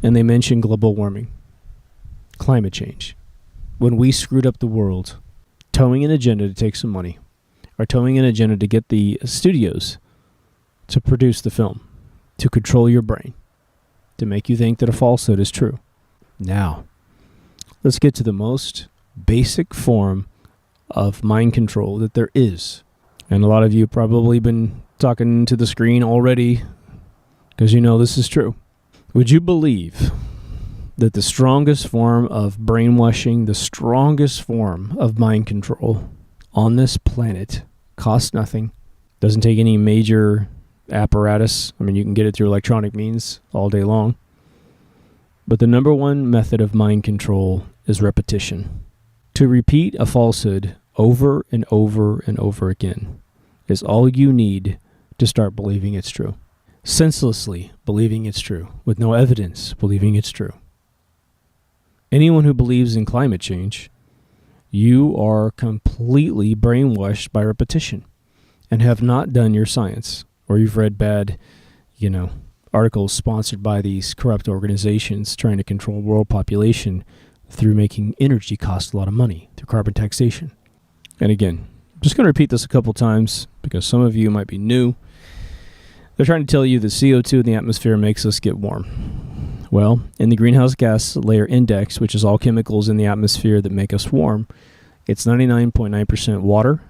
And they mention global warming, climate change. When we screwed up the world, towing an agenda to take some money, or towing an agenda to get the studios to produce the film, to control your brain, to make you think that a falsehood is true. Now, let's get to the most basic form of mind control that there is. And a lot of you have probably been talking to the screen already because this is true. Would you believe that the strongest form of brainwashing, the strongest form of mind control on this planet costs nothing, doesn't take any major apparatus? I mean, you can get it through electronic means all day long. But the number one method of mind control is repetition. To repeat a falsehood over and over and over again is all you need to start believing it's true. Senselessly believing it's true, with no evidence believing it's true. Anyone who believes in climate change, you are completely brainwashed by repetition and have not done your science, or you've read bad, articles sponsored by these corrupt organizations trying to control world population through making energy cost a lot of money through carbon taxation. And again, I'm just going to repeat this a couple times because some of you might be new. They're trying to tell you that CO2 in the atmosphere makes us get warm. Well, in the greenhouse gas layer index, which is all chemicals in the atmosphere that make us warm, it's 99.9% water,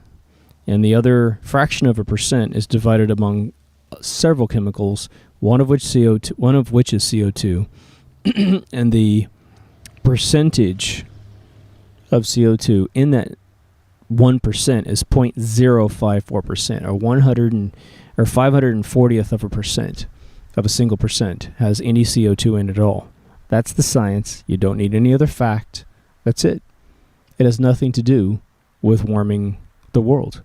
and the other fraction of a percent is divided among several chemicals, one of which is CO2, and the percentage of CO2 in that 1% is 0.054%, or 540th of a percent of a single percent has any CO2 in it at all. That's the science. You don't need any other fact. That's it. It has nothing to do with warming the world.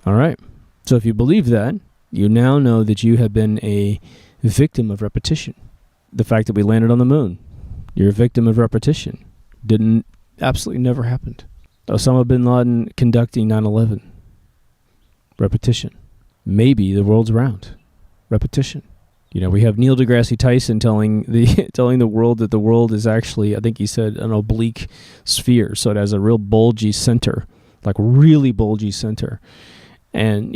All right. So if you believe that, you now know that you have been a victim of repetition. The fact that we landed on the moon, you're a victim of repetition. Absolutely never happened. Osama bin Laden conducting 9/11. Repetition. Maybe the world's round. Repetition. We have Neil deGrasse Tyson telling the world that the world is actually, I think he said, an oblique sphere. So it has a real bulgy center, like really bulgy center. And,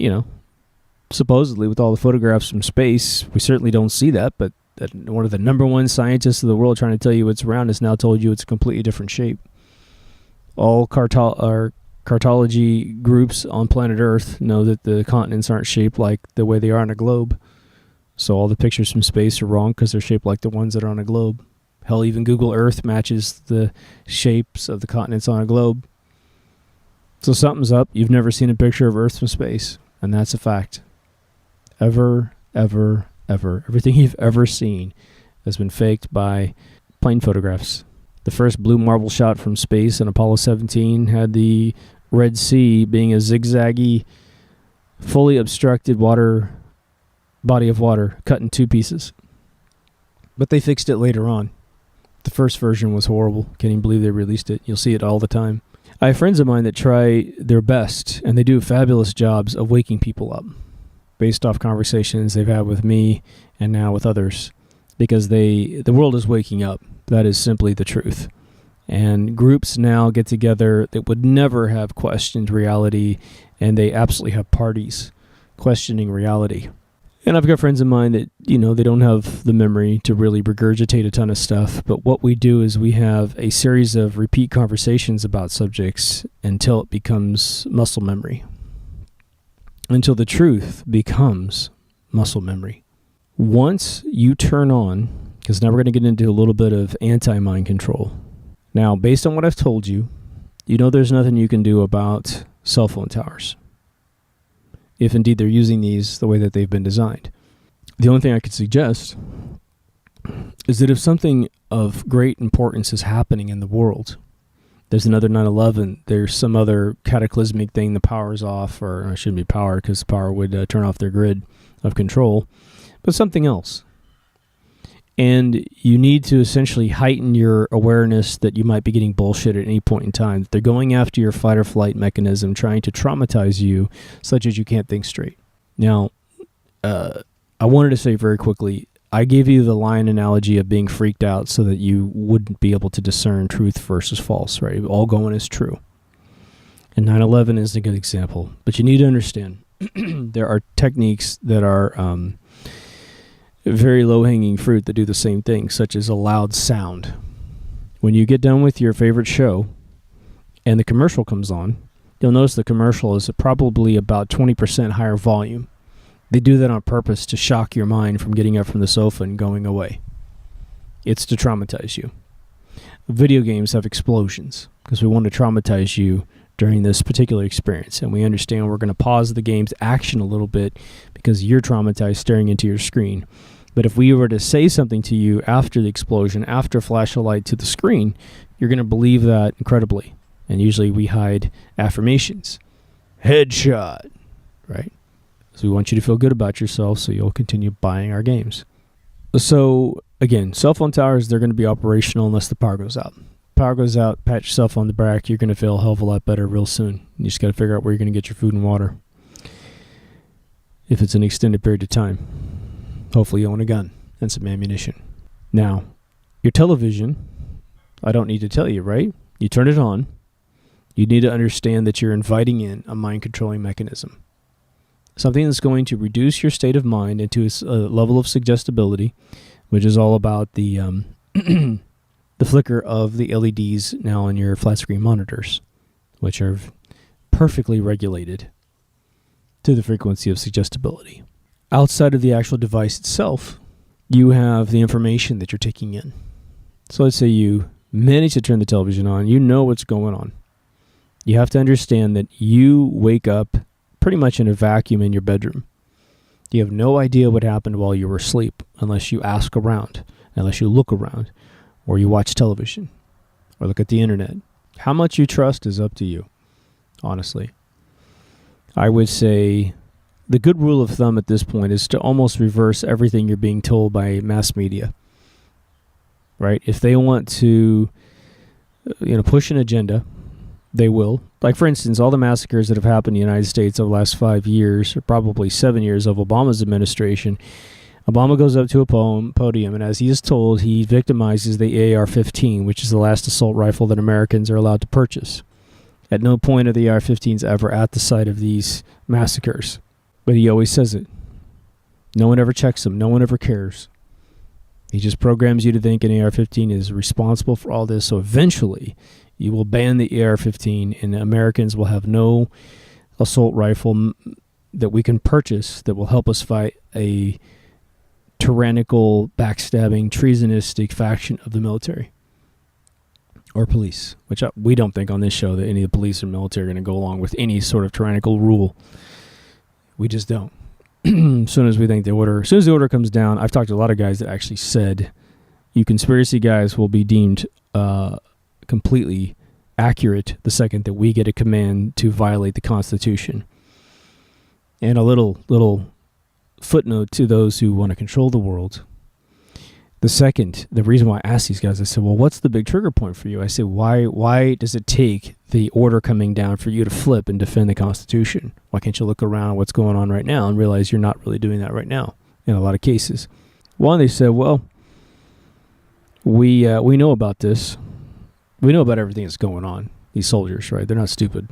supposedly with all the photographs from space, we certainly don't see that, but one of the number one scientists of the world trying to tell you it's round has now told you it's a completely different shape. All cartology groups on planet Earth know that the continents aren't shaped like the way they are on a globe. So all the pictures from space are wrong because they're shaped like the ones that are on a globe. Hell, even Google Earth matches the shapes of the continents on a globe. So something's up. You've never seen a picture of Earth from space, and that's a fact. Ever. Everything you've ever seen has been faked by plane photographs. The first blue marble shot from space in Apollo 17 had the Red Sea being a zigzaggy, fully obstructed body of water cut in two pieces. But they fixed it later on. The first version was horrible. Can't even believe they released it. You'll see it all the time. I have friends of mine that try their best, and they do fabulous jobs of waking people up based off conversations they've had with me and now with others, because the world is waking up. That is simply the truth. And groups now get together that would never have questioned reality, and they absolutely have parties questioning reality. And I've got friends of mine that, they don't have the memory to really regurgitate a ton of stuff, but what we do is we have a series of repeat conversations about subjects until it becomes muscle memory. Until the truth becomes muscle memory. Once you turn on, because now we're going to get into a little bit of anti-mind control. Now, based on what I've told you, there's nothing you can do about cell phone towers, if indeed they're using these the way that they've been designed. The only thing I could suggest is that if something of great importance is happening in the world, there's another 9/11, there's some other cataclysmic thing, the power's off, or it shouldn't be power because the power would turn off their grid of control, but something else. And you need to essentially heighten your awareness that you might be getting bullshit at any point in time. They're going after your fight or flight mechanism, trying to traumatize you such as you can't think straight. Now, I wanted to say very quickly, I gave you the lion analogy of being freaked out so that you wouldn't be able to discern truth versus false, right? All going is true. And 9/11 is a good example. But you need to understand, there are techniques that are very low-hanging fruit that do the same thing, such as a loud sound. When you get done with your favorite show and the commercial comes on, you'll notice the commercial is probably about 20% higher volume They do that on purpose to shock your mind from getting up from the sofa and going away. It's to traumatize you. Video games have explosions because we want to traumatize you during this particular experience. And we understand we're going to pause the game's action a little bit because you're traumatized staring into your screen. But if we were to say something to you after the explosion, after a flash of light to the screen, you're going to believe that incredibly. And usually we hide affirmations. Headshot, right? So we want you to feel good about yourself so you'll continue buying our games. So again, cell phone towers, they're going to be operational unless the power goes out. Power goes out, pat yourself on the back, you're going to feel a hell of a lot better real soon. You just got to figure out where you're going to get your food and water. If it's an extended period of time. Hopefully you own a gun and some ammunition. Now, your television, I don't need to tell you, right? You turn it on. You need to understand that you're inviting in a mind-controlling mechanism. Something that's going to reduce your state of mind into a level of suggestibility, which is all about the the flicker of the LEDs now on your flat-screen monitors, which are perfectly regulated to the frequency of suggestibility. Outside of the actual device itself, you have the information that you're taking in. So let's say you manage to turn the television on. You know what's going on. You have to understand that you wake up pretty much in a vacuum in your bedroom. You have no idea what happened while you were asleep unless you ask around, unless you look around, or you watch television, or look at the internet. How much you trust is up to you, honestly. I would say the good rule of thumb at this point is to almost reverse everything you're being told by mass media, right? If they want to, push an agenda, they will. Like, for instance, all the massacres that have happened in the United States over the last 5 years, or probably 7 years of Obama's administration, Obama goes up to a podium, and as he is told, he victimizes the AR-15, which is the last assault rifle that Americans are allowed to purchase. At no point are the AR-15s ever at the site of these massacres. But he always says it. No one ever checks them. No one ever cares. He just programs you to think an AR-15 is responsible for all this. So eventually, you will ban the AR-15, and Americans will have no assault rifle that we can purchase that will help us fight a tyrannical, backstabbing, treasonistic faction of the military or police, which we don't think on this show that any of the police or military are going to go along with any sort of tyrannical rule. We just don't. As soon as the order comes down, I've talked to a lot of guys that actually said, you conspiracy guys will be deemed completely accurate the second that we get a command to violate the Constitution. And a little footnote to those who want to control the world. The reason why I asked these guys, I said, well, what's the big trigger point for you? I said, why does it take the order coming down for you to flip and defend the Constitution? Why can't you look around at what's going on right now and realize you're not really doing that right now in a lot of cases? One, they said, well, we know about this. We know about everything that's going on. These soldiers, right? They're not stupid.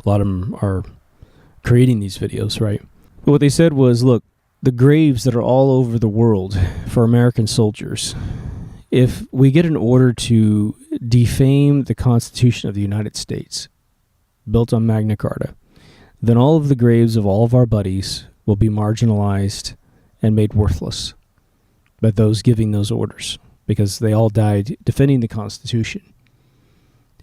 A lot of them are creating these videos, right? But what they said was, look, the graves that are all over the world for American soldiers, if we get an order to defame the Constitution of the United States, built on Magna Carta, then all of the graves of all of our buddies will be marginalized and made worthless by those giving those orders, because they all died defending the Constitution.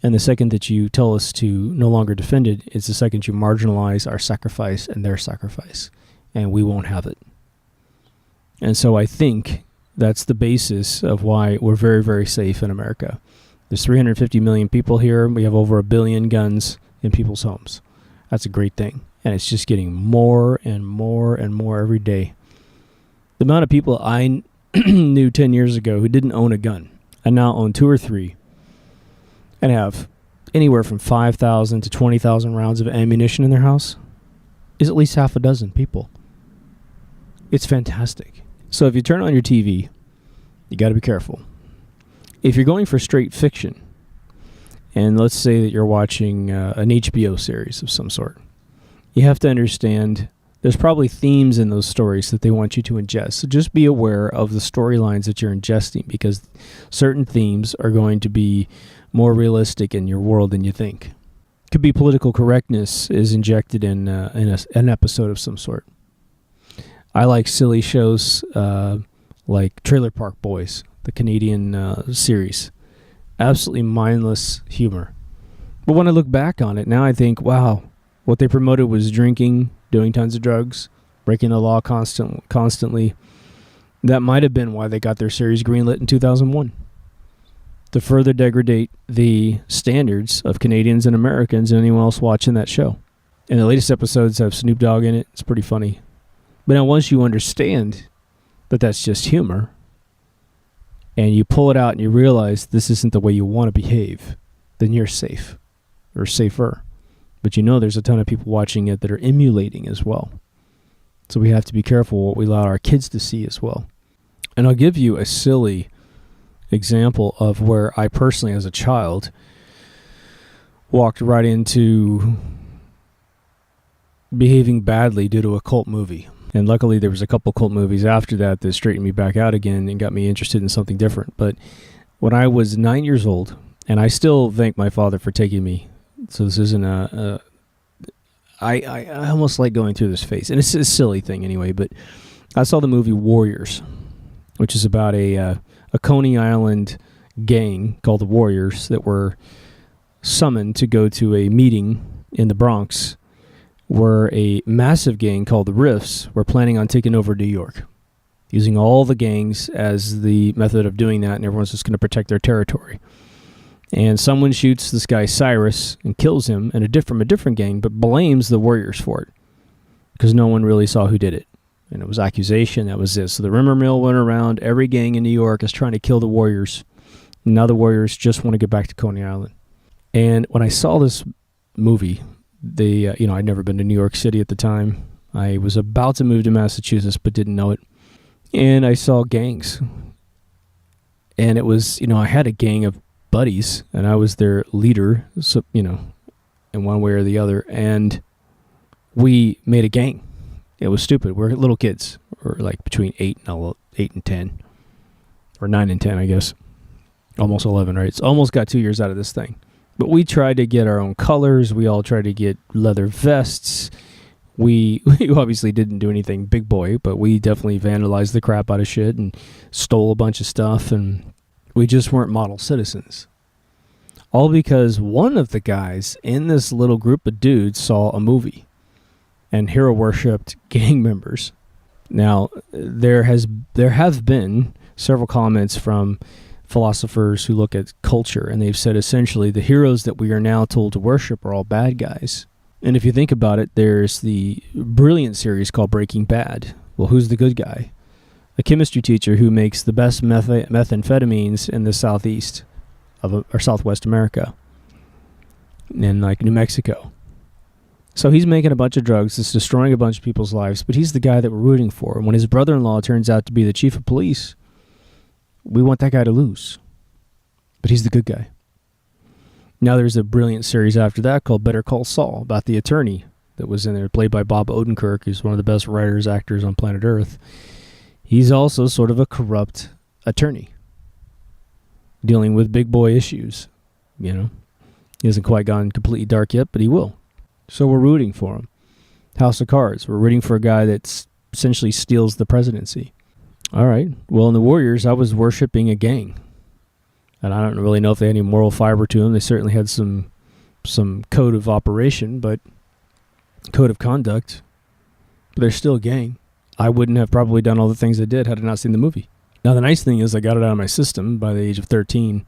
And the second that you tell us to no longer defend it is the second you marginalize our sacrifice and their sacrifice, and we won't have it. And so I think that's the basis of why we're very, very safe in America. There's 350 million people here. We have over 1 billion guns in people's homes. That's a great thing. And it's just getting more and more and more every day. The amount of people I knew 10 years ago who didn't own a gun and now own 2 or 3 and have anywhere from 5,000 to 20,000 rounds of ammunition in their house is at least half a dozen people. It's fantastic. So if you turn on your TV, you got to be careful. If you're going for straight fiction, and let's say that you're watching an HBO series of some sort, you have to understand there's probably themes in those stories that they want you to ingest. So just be aware of the storylines that you're ingesting, because certain themes are going to be more realistic in your world than you think. Could be political correctness is injected in an episode of some sort. I like silly shows like Trailer Park Boys, the Canadian series. Absolutely mindless humor. But when I look back on it, now I think, wow, what they promoted was drinking, doing tons of drugs, breaking the law constantly. That might have been why they got their series greenlit in 2001. To further degrade the standards of Canadians and Americans and anyone else watching that show. And the latest episodes have Snoop Dogg in it. It's pretty funny. But now once you understand that that's just humor, and you pull it out and you realize this isn't the way you want to behave, then you're safe. Or safer. But you know there's a ton of people watching it that are emulating as well. So we have to be careful what we allow our kids to see as well. And I'll give you a silly example of where I personally, as a child, walked right into behaving badly due to a cult movie. And luckily there was a couple cult movies after that that straightened me back out again and got me interested in something different. But when I was 9 years old, and I still thank my father for taking me, so this isn't I almost like going through this phase. And it's a silly thing anyway, but I saw the movie Warriors, which is about a Coney Island gang called the Warriors that were summoned to go to a meeting in the Bronx where a massive gang called the Riffs were planning on taking over New York, using all the gangs as the method of doing that, and everyone's just going to protect their territory. And someone shoots this guy Cyrus and kills him from a different gang, but blames the Warriors for it because no one really saw who did it. And it was accusation, that was this. So the rumor mill went around. Every gang in New York is trying to kill the Warriors. And now the Warriors just want to get back to Coney Island. And when I saw this movie, I'd never been to New York City at the time. I was about to move to Massachusetts, but didn't know it. And I saw gangs. And it was, I had a gang of buddies, and I was their leader, so, in one way or the other. And we made a gang. It was stupid. We're little kids. We're like between 8 and 10. Or 9 and 10, I guess. Almost 11, right? It's almost got 2 years out of this thing. But we tried to get our own colors. We all tried to get leather vests. We obviously didn't do anything big boy, but we definitely vandalized the crap out of shit and stole a bunch of stuff, and we just weren't model citizens. All because one of the guys in this little group of dudes saw a movie and hero worshipped gang members. Now, there have been several comments from philosophers who look at culture, and they've said essentially the heroes that we are now told to worship are all bad guys. And if you think about it, there's the brilliant series called Breaking Bad. Well, who's the good guy? A chemistry teacher who makes the best methamphetamines in the southeast or Southwest America, in like New Mexico. So he's making a bunch of drugs, it's destroying a bunch of people's lives, but he's the guy that we're rooting for. And when his brother-in-law turns out to be the chief of police, we want that guy to lose. But he's the good guy. Now there's a brilliant series after that called Better Call Saul, about the attorney that was in there, played by Bob Odenkirk, who's one of the best writers, actors on planet Earth. He's also sort of a corrupt attorney, dealing with big boy issues, He hasn't quite gone completely dark yet, but he will. So we're rooting for him. House of Cards, we're rooting for a guy that essentially steals the presidency. All right, well, in the Warriors, I was worshiping a gang. And I don't really know if they had any moral fiber to them. They certainly had some code of operation, but code of conduct. But they're still a gang. I wouldn't have probably done all the things I did had I not seen the movie. Now, the nice thing is I got it out of my system by the age of 13.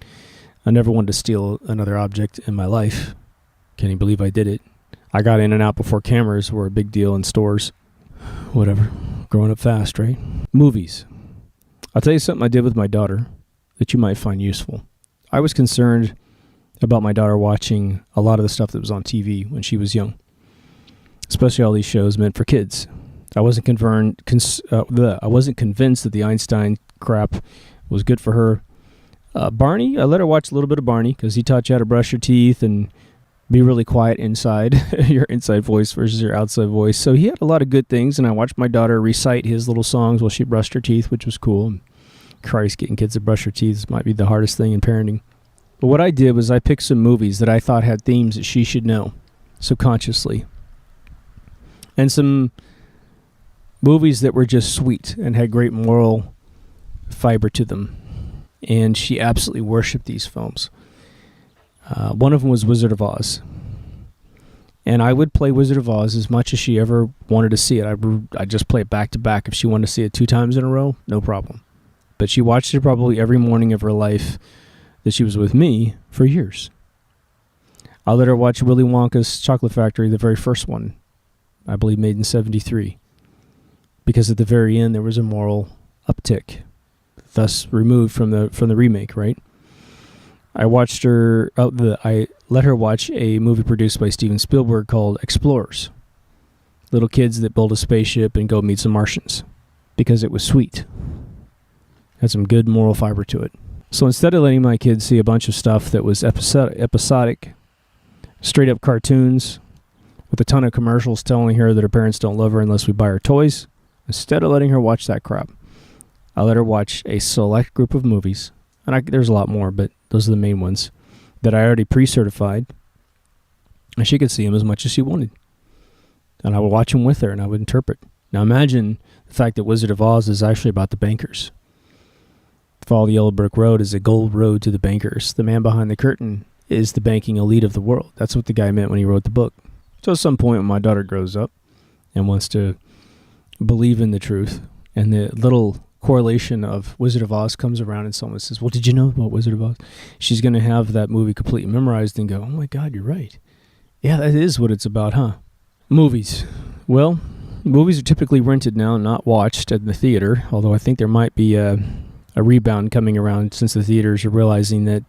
I never wanted to steal another object in my life. Can you believe I did it? I got in and out before cameras were a big deal in stores. Whatever. Growing up fast, right? Movies. I'll tell you something I did with my daughter that you might find useful. I was concerned about my daughter watching a lot of the stuff that was on TV when she was young, especially all these shows meant for kids. I wasn't convinced that the Einstein crap was good for her. Barney, I let her watch a little bit of Barney because he taught you how to brush your teeth and be really quiet inside, your inside voice versus your outside voice. So he had a lot of good things, and I watched my daughter recite his little songs while she brushed her teeth, which was cool. Christ, getting kids to brush their teeth might be the hardest thing in parenting. But what I did was I picked some movies that I thought had themes that she should know subconsciously. And some Movies that were just sweet and had great moral fiber to them. And she absolutely worshipped these films. One of them was Wizard of Oz. And I would play Wizard of Oz as much as she ever wanted to see it. I'd just play it back to back. If she wanted to see it 2 times in a row, no problem. But she watched it probably every morning of her life that she was with me for years. I let her watch Willy Wonka's Chocolate Factory, the very first one, I believe made in 1973. Because at the very end there was a moral uptick, thus removed from the remake, right? I let her watch a movie produced by Steven Spielberg called Explorers. Little kids that build a spaceship and go meet some Martians. Because it was sweet. Had some good moral fiber to it. So instead of letting my kids see a bunch of stuff that was episodic, straight up cartoons, with a ton of commercials telling her that her parents don't love her unless we buy her toys, instead of letting her watch that crap, I let her watch a select group of movies. And there's a lot more, but those are the main ones that I already pre-certified. And she could see them as much as she wanted. And I would watch them with her and I would interpret. Now imagine the fact that Wizard of Oz is actually about the bankers. Follow the Yellow Brick Road is a gold road to the bankers. The man behind the curtain is the banking elite of the world. That's what the guy meant when he wrote the book. So at some point when my daughter grows up and wants to believe in the truth, and the little correlation of Wizard of Oz comes around and someone says, well, did you know about Wizard of Oz? She's going to have that movie completely memorized and go, oh my God, you're right. Yeah, that is what it's about, huh? Movies. Well, movies are typically rented now, not watched at the theater, although I think there might be a rebound coming around since the theaters are realizing that,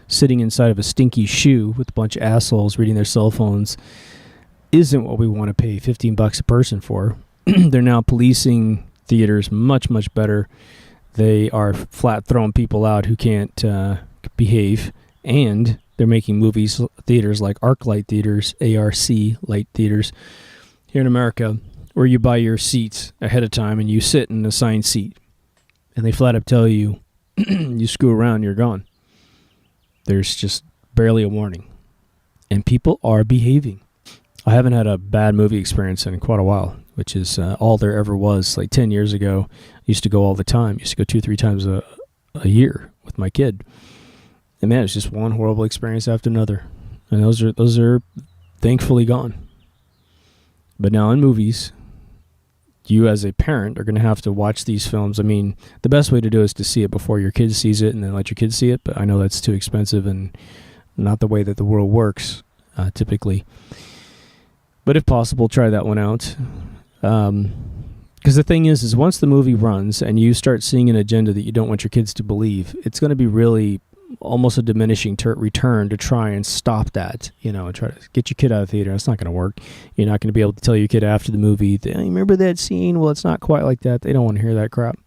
sitting inside of a stinky shoe with a bunch of assholes reading their cell phones isn't what we want to pay $15 a person for. They're now policing theaters much, much better. They are flat throwing people out who can't behave, and they're making theaters like ArcLight theaters, ARC light theaters here in America, where you buy your seats ahead of time and you sit in an assigned seat. And they flat up tell you, you screw around, you're gone. There's just barely a warning. And people are behaving. I haven't had a bad movie experience in quite a while, which is all there ever was. Like 10 years ago, I used to go all the time. I used to go 2-3 times a year with my kid. And man, it's just one horrible experience after another. And those are thankfully gone. But now in movies, you as a parent are going to have to watch these films. I mean, the best way to do it is to see it before your kid sees it and then let your kids see it. But I know that's too expensive and not the way that the world works typically. But if possible, try that one out. Because the thing is once the movie runs and you start seeing an agenda that you don't want your kids to believe, it's going to be really almost a diminishing return to try and stop that, and try to get your kid out of the theater. It's not going to work. You're not going to be able to tell your kid after the movie, hey, remember that scene? Well, it's not quite like that. They don't want to hear that crap.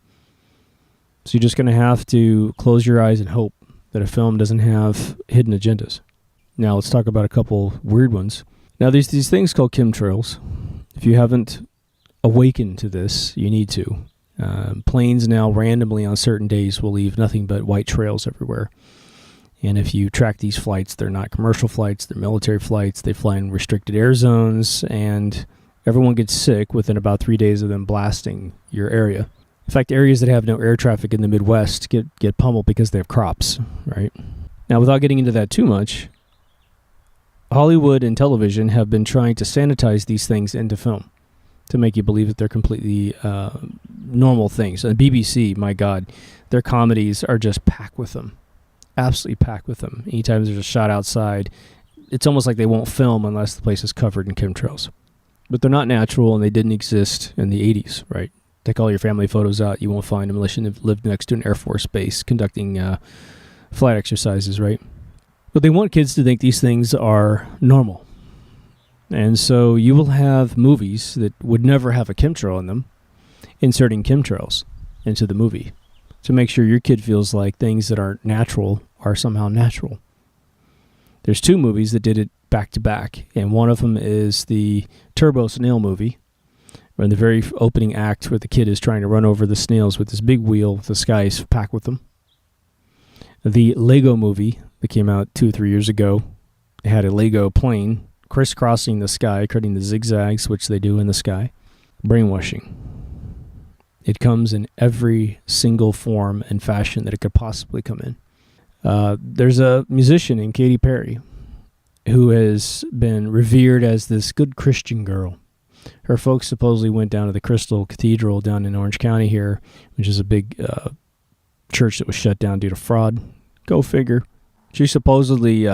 So you're just going to have to close your eyes and hope that a film doesn't have hidden agendas. Now, let's talk about a couple weird ones. Now, there's these things called chemtrails. If you haven't awakened to this, you need to. Planes now randomly on certain days will leave nothing but white trails everywhere. And if you track these flights, they're not commercial flights, they're military flights. They fly in restricted air zones, and everyone gets sick within about 3 days of them blasting your area. In fact, areas that have no air traffic in the Midwest get pummeled because they have crops, right? Now, without getting into that too much, Hollywood and television have been trying to sanitize these things into film to make you believe that they're completely normal things. And BBC, my God, their comedies are just packed with them. Absolutely packed with them. Anytime there's a shot outside, it's almost like they won't film unless the place is covered in chemtrails. But they're not natural, and they didn't exist in the 80s, right? Take all your family photos out, you won't find them unless you lived next to an Air Force base conducting flight exercises, right? But they want kids to think these things are normal. And so you will have movies that would never have a chemtrail in them, inserting chemtrails into the movie to make sure your kid feels like things that aren't natural are somehow natural. There's 2 movies that did it back to back, and one of them is the Turbo Snail movie, where in the very opening act where the kid is trying to run over the snails with this big wheel, the sky is packed with them. The Lego movie that came out 2 or 3 years ago, it had a Lego plane crisscrossing the sky, creating the zigzags, which they do in the sky. Brainwashing. It comes in every single form and fashion that it could possibly come in. There's a musician named Katy Perry who has been revered as this good Christian girl. Her folks supposedly went down to the Crystal Cathedral down in Orange County here, which is a big church that was shut down due to fraud. Go figure. She supposedly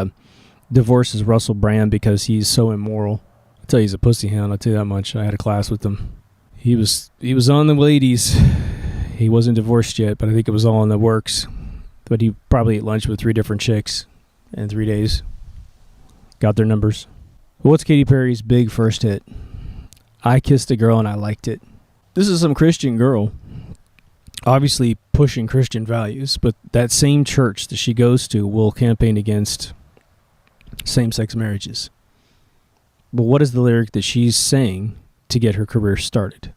divorces Russell Brand because he's so immoral. I'll tell you, he's a pussy hound, I'll tell you that much. I had a class with him. He was on the ladies. He wasn't divorced yet, but I think it was all in the works. But he probably ate lunch with 3 different chicks in 3 days. Got their numbers. What's Katy Perry's big first hit? I Kissed a Girl and I Liked It. This is some Christian girl, obviously pushing Christian values, but that same church that she goes to will campaign against same-sex marriages. But what is the lyric that she's saying to get her career started?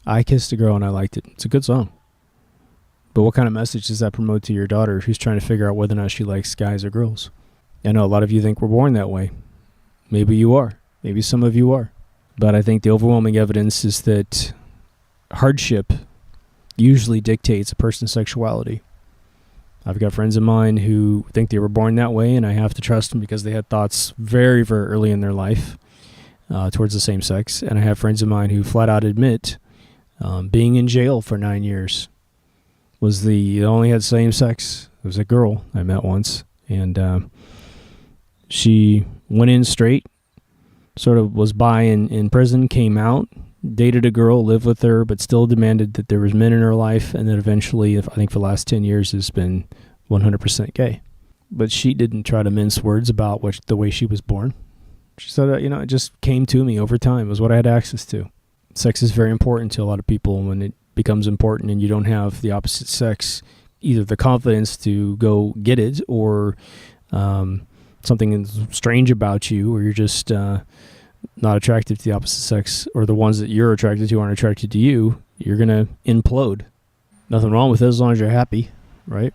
I kissed a girl and I liked it. It's a good song. But what kind of message does that promote to your daughter who's trying to figure out whether or not she likes guys or girls? I know a lot of you think we're born that way. Maybe you are. Maybe some of you are. But I think the overwhelming evidence is that hardship usually dictates a person's sexuality. I've got friends of mine who think they were born that way, and I have to trust them because they had thoughts very, very early in their life towards the same sex. And I have friends of mine who flat out admit being in jail for 9 years was they only had same sex. It was a girl I met once, and she went in straight, sort of was bi in prison, came out, dated a girl, lived with her, but still demanded that there was men in her life, and then eventually, I think for the last 10 years, has been 100% gay. But she didn't try to mince words about the way she was born. She said, it just came to me over time. It was what I had access to. Sex is very important to a lot of people. When it becomes important and you don't have the opposite sex, either the confidence to go get it or something strange about you, or you're just not attracted to the opposite sex, or the ones that you're attracted to aren't attracted to you, you're going to implode. Nothing wrong with it as long as you're happy, right?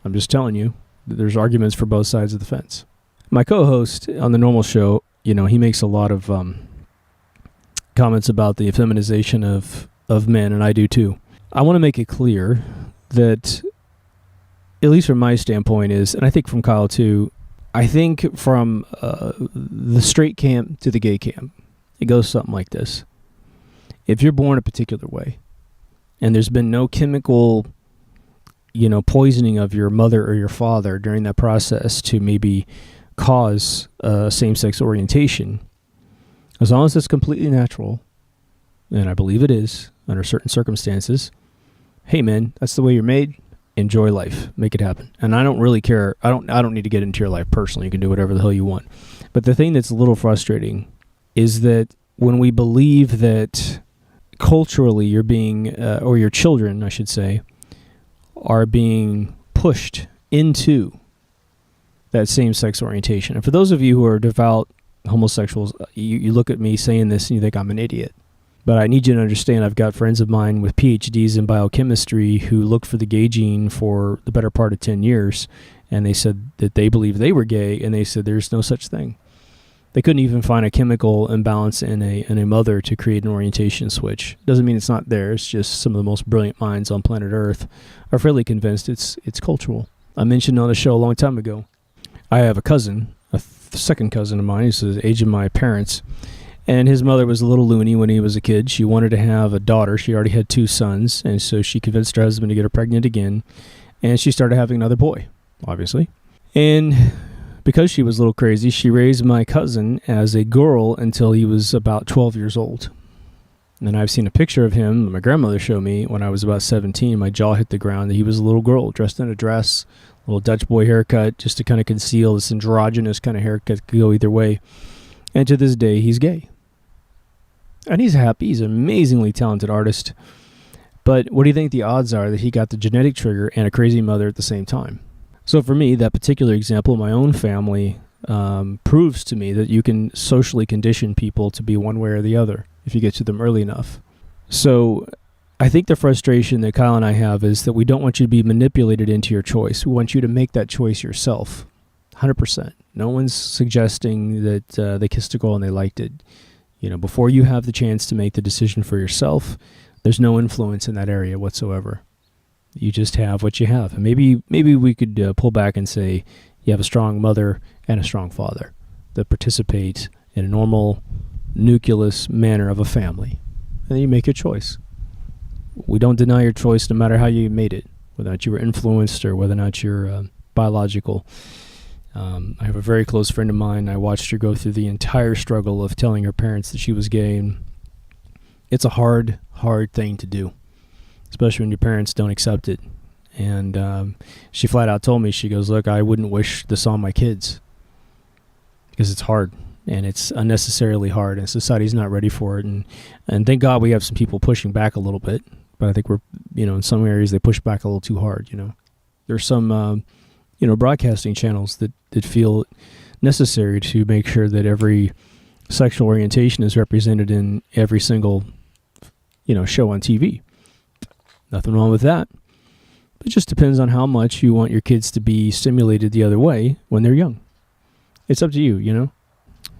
I'm just telling you that there's arguments for both sides of the fence. My co-host on the normal show, he makes a lot of comments about the effeminization of men, and I do too. I want to make it clear that, at least from my standpoint, and I think from Kyle too, I think from the straight camp to the gay camp, it goes something like this. If you're born a particular way, and there's been no chemical, poisoning of your mother or your father during that process to maybe cause same-sex orientation, as long as it's completely natural, and I believe it is under certain circumstances, hey man, that's the way you're made. Enjoy life. Make it happen. And I don't really care. I don't need to get into your life personally. You can do whatever the hell you want. But the thing that's a little frustrating is that when we believe that culturally you're being, or your children, I should say, are being pushed into that same-sex orientation. And for those of you who are devout homosexuals, you look at me saying this and you think I'm an idiot. But I need you to understand, I've got friends of mine with PhDs in biochemistry who looked for the gay gene for the better part of 10 years, and they said that they believed they were gay, and they said there's no such thing. They couldn't even find a chemical imbalance in a mother to create an orientation switch. Doesn't mean it's not there. It's just some of the most brilliant minds on planet Earth are fairly convinced it's cultural. I mentioned on the show a long time ago, I have a cousin, a second cousin of mine, who's the age of my parents, and his mother was a little loony when he was a kid. She wanted to have a daughter. She already had 2 sons, and so she convinced her husband to get her pregnant again, and she started having another boy, obviously. And because she was a little crazy, she raised my cousin as a girl until he was about 12 years old. And I've seen a picture of him, my grandmother showed me, when I was about 17. My jaw hit the ground. He was a little girl dressed in a dress, a little Dutch boy haircut, just to kind of conceal this androgynous kind of haircut. Could go either way. And to this day, he's gay. And he's happy. He's an amazingly talented artist. But what do you think the odds are that he got the genetic trigger and a crazy mother at the same time? So for me, that particular example, my own family, proves to me that you can socially condition people to be one way or the other if you get to them early enough. So I think the frustration that Kyle and I have is that we don't want you to be manipulated into your choice. We want you to make that choice yourself, 100%. No one's suggesting that they kissed a girl and they liked it. Before you have the chance to make the decision for yourself, there's no influence in that area whatsoever. You just have what you have. And maybe we could pull back and say you have a strong mother and a strong father that participate in a normal nucleus manner of a family. And then you make your choice. We don't deny your choice no matter how you made it, whether or not you were influenced or whether or not you're biological. I have a very close friend of mine. I watched her go through the entire struggle of telling her parents that she was gay. And it's a hard thing to do, especially when your parents don't accept it. And she flat out told me, she goes, look, I wouldn't wish this on my kids because it's hard and it's unnecessarily hard and society's not ready for it. And thank God we have some people pushing back a little bit, but I think we're, in some areas they push back a little too hard, There's some, broadcasting channels that feel necessary to make sure that every sexual orientation is represented in every single, show on TV. Nothing wrong with that. It just depends on how much you want your kids to be stimulated the other way when they're young. It's up to you,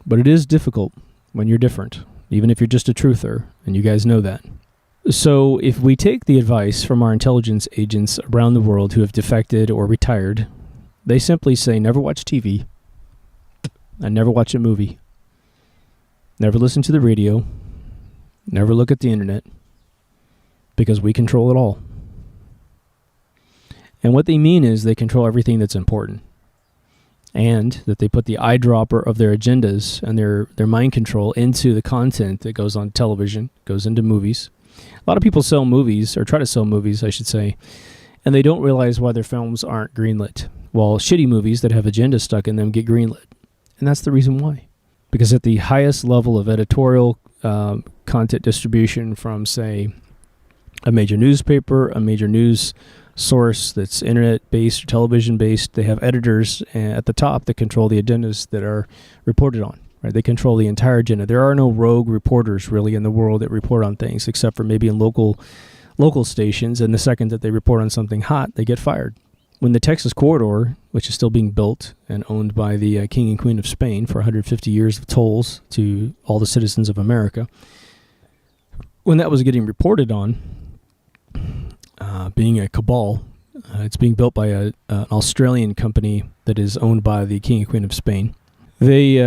But it is difficult when you're different, even if you're just a truther, and you guys know that. So if we take the advice from our intelligence agents around the world who have defected or retired, they simply say never watch TV and never watch a movie. Never listen to the radio. Never look at the internet. Because we control it all. And what they mean is they control everything that's important. And that they put the eyedropper of their agendas and their mind control into the content that goes on television, goes into movies. A lot of people sell movies, or try to sell movies, I should say, and they don't realize why their films aren't greenlit. While shitty movies that have agendas stuck in them get greenlit. And that's the reason why. Because at the highest level of editorial content distribution from, say, a major newspaper, a major news source that's internet-based or television-based, they have editors at the top that control the agendas that are reported on. Right? They control the entire agenda. There are no rogue reporters really in the world that report on things, except for maybe in local stations, and the second that they report on something hot, they get fired. When the Texas corridor, which is still being built and owned by the King and Queen of Spain for 150 years of tolls to all the citizens of America, when that was getting reported on, being a cabal, it's being built by an Australian company that is owned by the King and Queen of Spain. They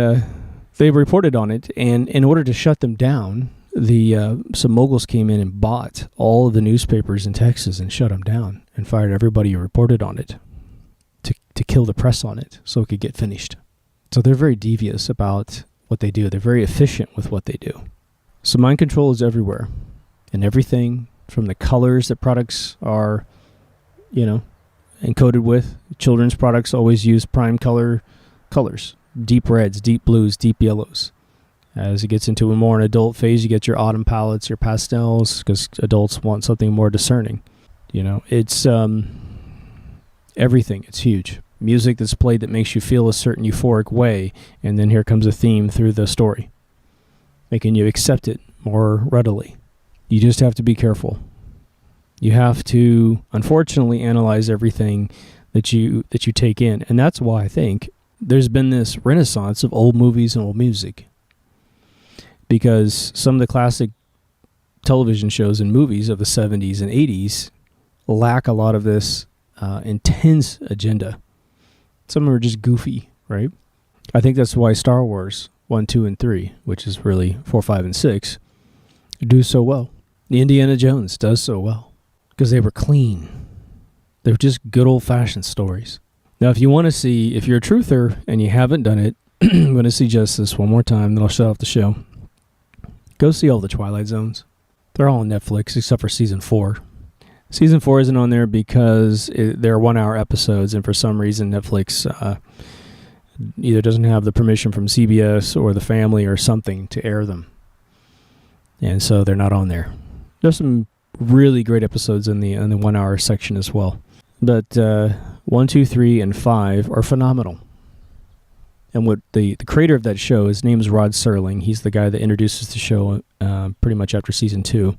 reported on it, and in order to shut them down, some moguls came in and bought all of the newspapers in Texas and shut them down and fired everybody who reported on it to kill the press on it so it could get finished. So they're very devious about what they do. They're very efficient with what they do. So mind control is everywhere, and everything from the colors that products are, encoded with. Children's products always use prime colors, deep reds, deep blues, deep yellows. As it gets into a more an adult phase, you get your autumn palettes, your pastels, because adults want something more discerning. It's everything. It's huge. Music that's played that makes you feel a certain euphoric way, and then here comes a theme through the story, making you accept it more readily. You just have to be careful. You have to, unfortunately, analyze everything that you take in, and that's why I think there's been this renaissance of old movies and old music. Because some of the classic television shows and movies of the 70s and 80s lack a lot of this intense agenda. Some of them are just goofy, right? I think that's why Star Wars 1, 2, and 3, which is really 4, 5, and 6, do so well. The Indiana Jones does so well because they were clean. They were just good old-fashioned stories. Now, if you want to see, if you're a truther and you haven't done it, I'm going to suggest this one more time, then I'll shut off the show. Go see all the Twilight Zones. They're all on Netflix except for Season 4. Season 4 isn't on there because they're 1-hour episodes, and for some reason Netflix either doesn't have the permission from CBS or the family or something to air them. And so they're not on there. There's some really great episodes in the 1-hour section as well. But 1, 2, 3, and 5 are phenomenal. And what the creator of that show, his name is Rod Serling. He's the guy that introduces the show pretty much after season 2.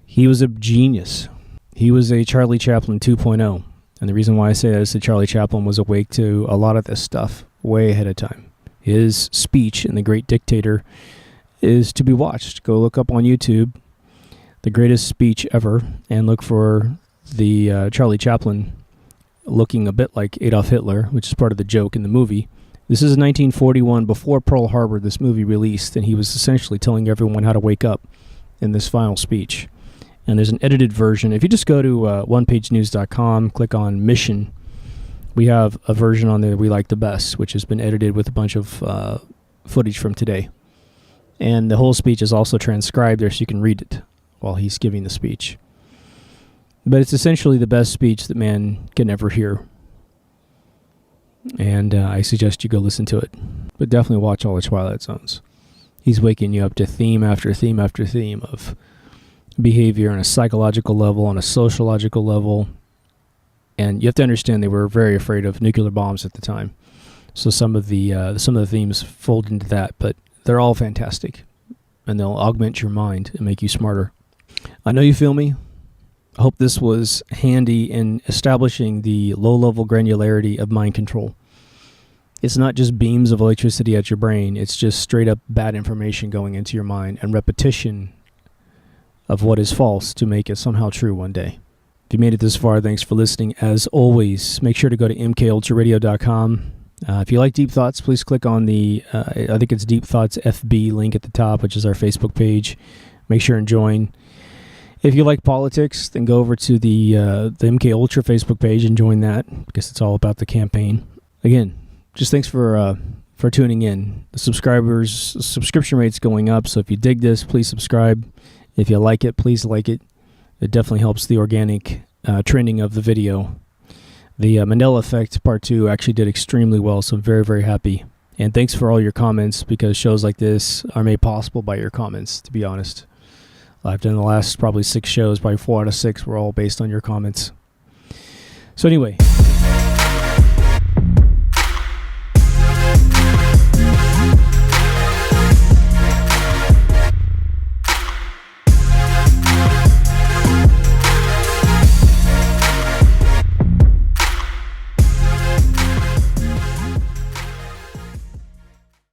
He was a genius. He was a Charlie Chaplin 2.0. And the reason why I say that is that Charlie Chaplin was awake to a lot of this stuff way ahead of time. His speech in The Great Dictator is to be watched. Go look up on YouTube The Greatest Speech Ever and look for the Charlie Chaplin looking a bit like Adolf Hitler, which is part of the joke in the movie. This is 1941, before Pearl Harbor, this movie released, and he was essentially telling everyone how to wake up in this final speech. And there's an edited version. If you just go to onepagenews.com, click on Mission, we have a version on there we like the best, which has been edited with a bunch of footage from today. And the whole speech is also transcribed there so you can read it while he's giving the speech. But it's essentially the best speech that man can ever hear. And I suggest you go listen to it. But definitely watch all the Twilight Zones. He's waking you up to theme after theme after theme of behavior on a psychological level, on a sociological level. And you have to understand they were very afraid of nuclear bombs at the time. So some of the themes fold into that, but they're all fantastic. And they'll augment your mind and make you smarter. I know you feel me. I hope this was handy in establishing the low-level granularity of mind control. It's not just beams of electricity at your brain. It's just straight-up bad information going into your mind and repetition of what is false to make it somehow true one day. If you made it this far, thanks for listening. As always, make sure to go to mkultraradio.com. If you like Deep Thoughts, please click on the, I think it's Deep Thoughts FB link at the top, which is our Facebook page. Make sure and join. If you like politics, then go over to the MK Ultra Facebook page and join that, because it's all about the campaign. Again, just thanks for tuning in. The subscription rate's going up, so if you dig this, please subscribe. If you like it, please like it. It definitely helps the organic trending of the video. The Mandela Effect Part 2 actually did extremely well, so I'm very, very happy. And thanks for all your comments, because shows like this are made possible by your comments, to be honest. I've done the last probably 6 shows, probably 4 out of 6 were all based on your comments. So anyway,